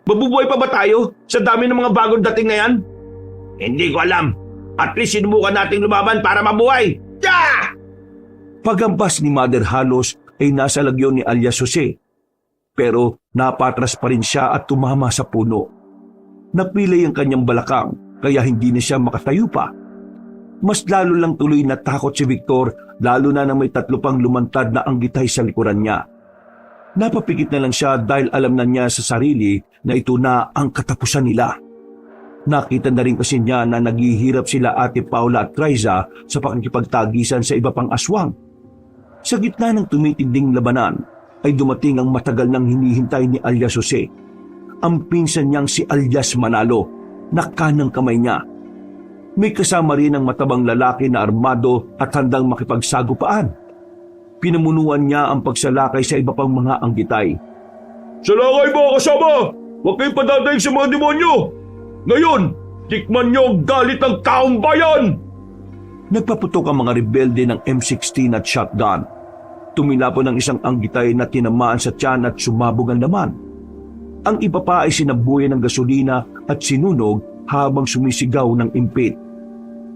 Mabubuhay pa ba tayo sa dami ng mga bagong dating na yan? Hindi ko alam. At least sinubukan nating lumaban para mabuhay. Yeah! Pagampas ni Mother Halos ay nasa lagyo ni alias Jose. Pero napatras pa rin siya at tumama sa puno. Napilay ang kanyang balakang kaya hindi na siya makatayo pa. Mas lalo lang tuloy na takot si Victor lalo na may 3 pang lumantad na anggitay sa likuran niya. Napapikit na lang siya dahil alam na niya sa sarili na ito na ang katapusan nila. Nakita na rin kasi niya na naghihirap sila Ate Paula at Triza sa pakikipagtagisan sa iba pang aswang. Sa gitna ng tumitinding labanan ay dumating ang matagal nang hinihintay ni alias Jose. Ang pinsan niyang si alias Manalo na kanang kamay niya. May kasama rin ang matabang lalaki na armado at handang makipagsagupaan. Pinamunuan niya ang pagsalakay sa iba pang mga anggitay. Salakay mga kasama! Huwag kayong padadaig sa mga demonyo! Ngayon, tikman niyo ang galit ng taong bayan! Nagpaputok ang mga rebelde ng M16 at shotgun. Tumilapon ang isang anggitay na tinamaan sa tiyan at sumabog ang laman. Ang iba pa ay sinabuyan ng gasolina at sinunog habang sumisigaw ng impit.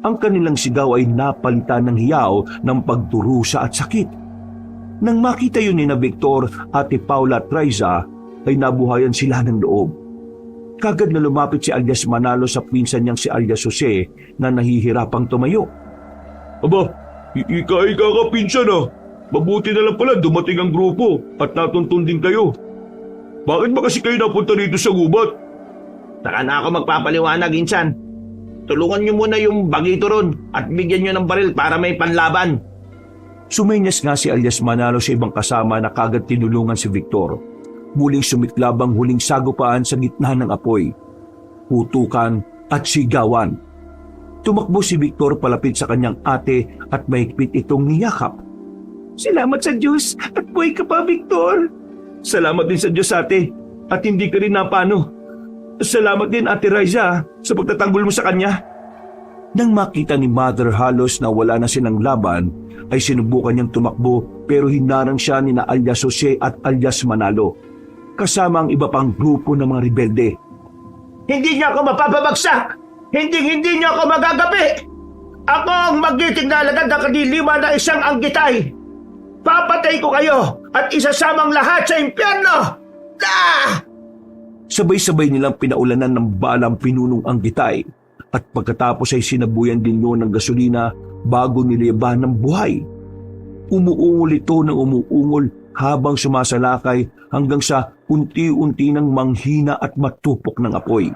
Ang kanilang sigaw ay napalitan ng hiyaw ng pagdurusa at sakit. Nang makita yun ni na Victor, Ate Paula at Triza, ay nabuhayan sila ng loob. Kagad na lumapit si alias Manalo sa pinsan niyang si alias Jose na nahihirapang tumayo. Aba, ika-ika ka pinsan ah. Mabuti na lang pala dumating ang grupo at natuntun din kayo. Bakit ba kasi kayo napunta rito sa gubat? Saka na ako magpapaliwanag, insan. Tulungan niyo muna yung bagito ron at bigyan niyo ng baril para may panlaban. Sumenyas nga si alias Manalo sa ibang kasama na kagad tinulungan si Victor. Muling sumiklab ang huling sagupaan sa gitna ng apoy. Putukan at sigawan. Tumakbo si Victor palapit sa kanyang ate at mahigpit itong niyakap. Salamat sa Diyos at buhay ka pa, Victor. Salamat din sa Diyos, ate, at hindi ka rin napano. Salamat din, Ate Riza, sa pagtatanggol mo sa kanya. Nang makita ni Mother Halos na wala na silang laban, ay sinubukan niyang tumakbo pero hinarang siya ni na alias Jose at alias Manalo, kasama ang iba pang grupo ng mga rebelde. Hindi niyo ako mapapabagsak! Hindi niyo ako magagapi! Ako ang magiting na alagad ng kadiliman na isang anggitay! Papatay ko kayo at isasamang lahat sa impyerno! Ah! Sabay-sabay nilang pinaulanan ng balang pinunong anggitay at pagkatapos ay sinabuyan din noon ng gasolina bago niliban ng buhay. Umuungol ito ng umuungol habang sumasalakay hanggang sa unti-unti ng manghina at matupok ng apoy.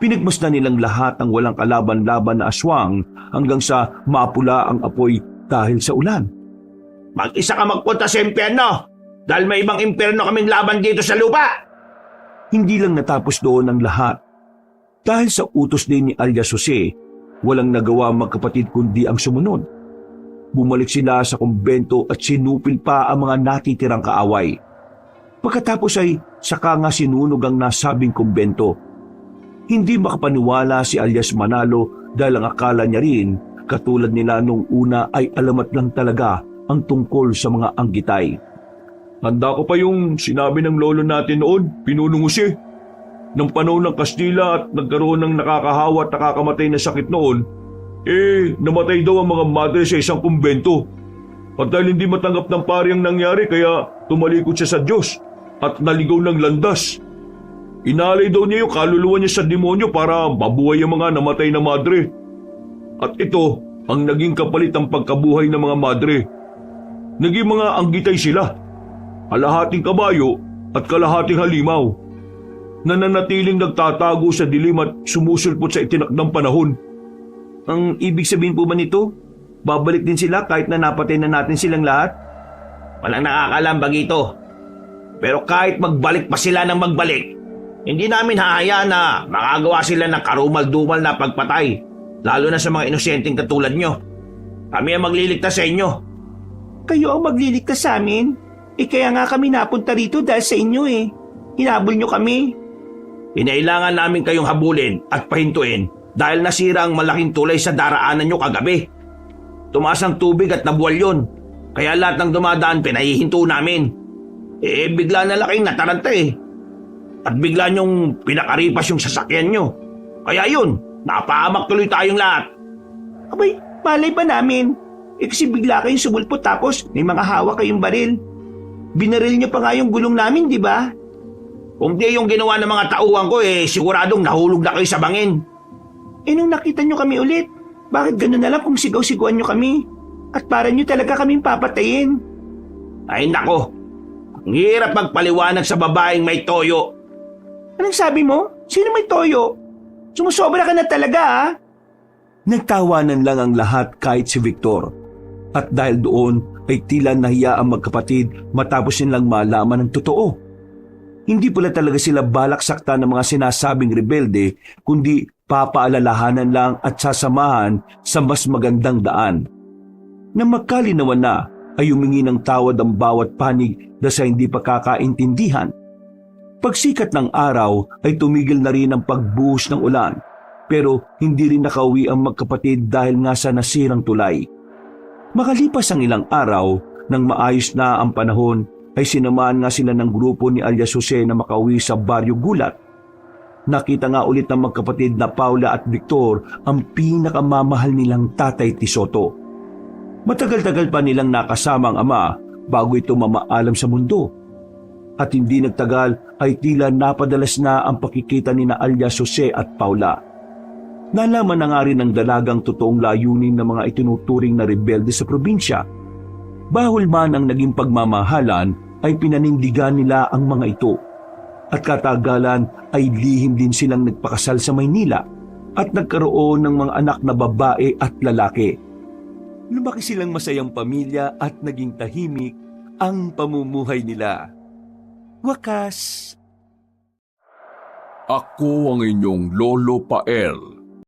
Pinagmasdan nilang lahat ang walang kalaban-laban na aswang hanggang sa mapula ang apoy dahil sa ulan. Mag-isa ka magpunta sa impyerno dahil may ibang impyerno kaming laban dito sa lupa! Hindi lang natapos doon ang lahat. Dahil sa utos din ni alias Jose, walang nagawa ang magkapatid kundi ang sumunod. Bumalik sila sa kumbento at sinupil pa ang mga natitirang kaaway. Pagkatapos ay saka nga sinunog ang nasabing kumbento. Hindi makapaniwala si alias Manalo dahil ang akala niya rin, katulad nila nung una ay alamat lang talaga ang tungkol sa mga anggitay. Handa ko pa yung sinabi ng lolo natin noon, Pinunong Jose. Nang panahon ng Kastila at nagkaroon ng nakakahawa at nakakamatay na sakit noon, namatay daw ang mga madre sa isang kumbento. At dahil hindi matanggap ng pari ang nangyari kaya tumalikod siya sa Diyos at naligaw ng landas. Inalay daw niya yung kaluluwa niya sa demonyo para mabuhay ang mga namatay na madre. At ito ang naging kapalit ng pagkabuhay ng mga madre. Naging mga anggitay sila. Kalahating kabayo at kalahating halimaw. Nananatiling nagtatago sa dilim at sumusulpot sa itinakdang panahon. Ang ibig sabihin po ba nito? Babalik din sila kahit na napatay na natin silang lahat? Walang nakakalam bagito. Pero kahit magbalik pa sila ng magbalik, hindi namin hahayaan na makagawa sila ng karumal-dumal na pagpatay, lalo na sa mga inosenteng katulad nyo. Kami ang magliligtas sa inyo. Kayo ang magliligtas sa amin? Kaya nga kami napunta rito dahil sa inyo eh. Hinabol nyo kami. Kinailangan namin kayong habulin at pahintuin dahil nasira ang malaking tulay sa daraanan nyo kagabi. Tumaas ang tubig at nabuwal yun. Kaya lahat ng dumadaan pinahihinto namin. bigla na lang kayong nataranta eh. At bigla niyong pinakaripas yung sasakyan niyo. Kaya yun, napahamak tuloy tayong lahat. Abay, malay ba namin? Kasi bigla kayong sumulpot tapos may mga hawak kayong baril. Binaril niyo pa nga yung gulong namin, di ba? Kung di yung ginawa ng mga tauhan ko siguradong nahulog na kayo sa bangin. Nung nakita niyo kami ulit, bakit gano'n na lang kung sigaw-siguan niyo kami? At para niyo talaga kaming papatayin. Ay nako, ang hirap magpaliwanag sa babaeng may toyo. Anong sabi mo? Sino may toyo? Sumusobra ka na talaga, ha? Nagtawanan lang ang lahat kahit si Victor. At dahil doon ay tila nahiya ang magkapatid matapos nilang malaman ang totoo. Hindi pala talaga sila balak sakta ng mga sinasabing rebelde, kundi papaalalahanan lang at sasamahan sa mas magandang daan. Nang magkalinawan na, ay humingi ng tawad ang bawat panig na sa hindi pagkakaintindihan. Pagsikat ng araw ay tumigil na rin ang pagbuhos ng ulan, pero hindi rin nakauwi ang magkapatid dahil nga sa nasirang tulay. Makalipas ang ilang araw, nang maayos na ang panahon, ay sinamahan nga sila ng grupo ni alias Jose na makauwi sa Baryo Gulat. Nakita nga ulit ng magkapatid na Paula at Victor ang pinakamamahal nilang Tatay Tisoto. Matagal-tagal pa nilang nakasama ang ama bago ito mamaalam sa mundo. At hindi nagtagal ay tila napadalas na ang pakikita ni na alias Jose at Paula. Nalaman na nga rin ng dalagang totoong layunin ng mga itinuturing na rebelde sa probinsya. Bahol man ang naging pagmamahalan ay pinanindigan nila ang mga ito. At katagalan ay lihim din silang nagpakasal sa Maynila at nagkaroon ng mga anak na babae at lalaki. Lumaki silang masayang pamilya at naging tahimik ang pamumuhay nila. Wakas. Ako ang inyong Lolo Pael.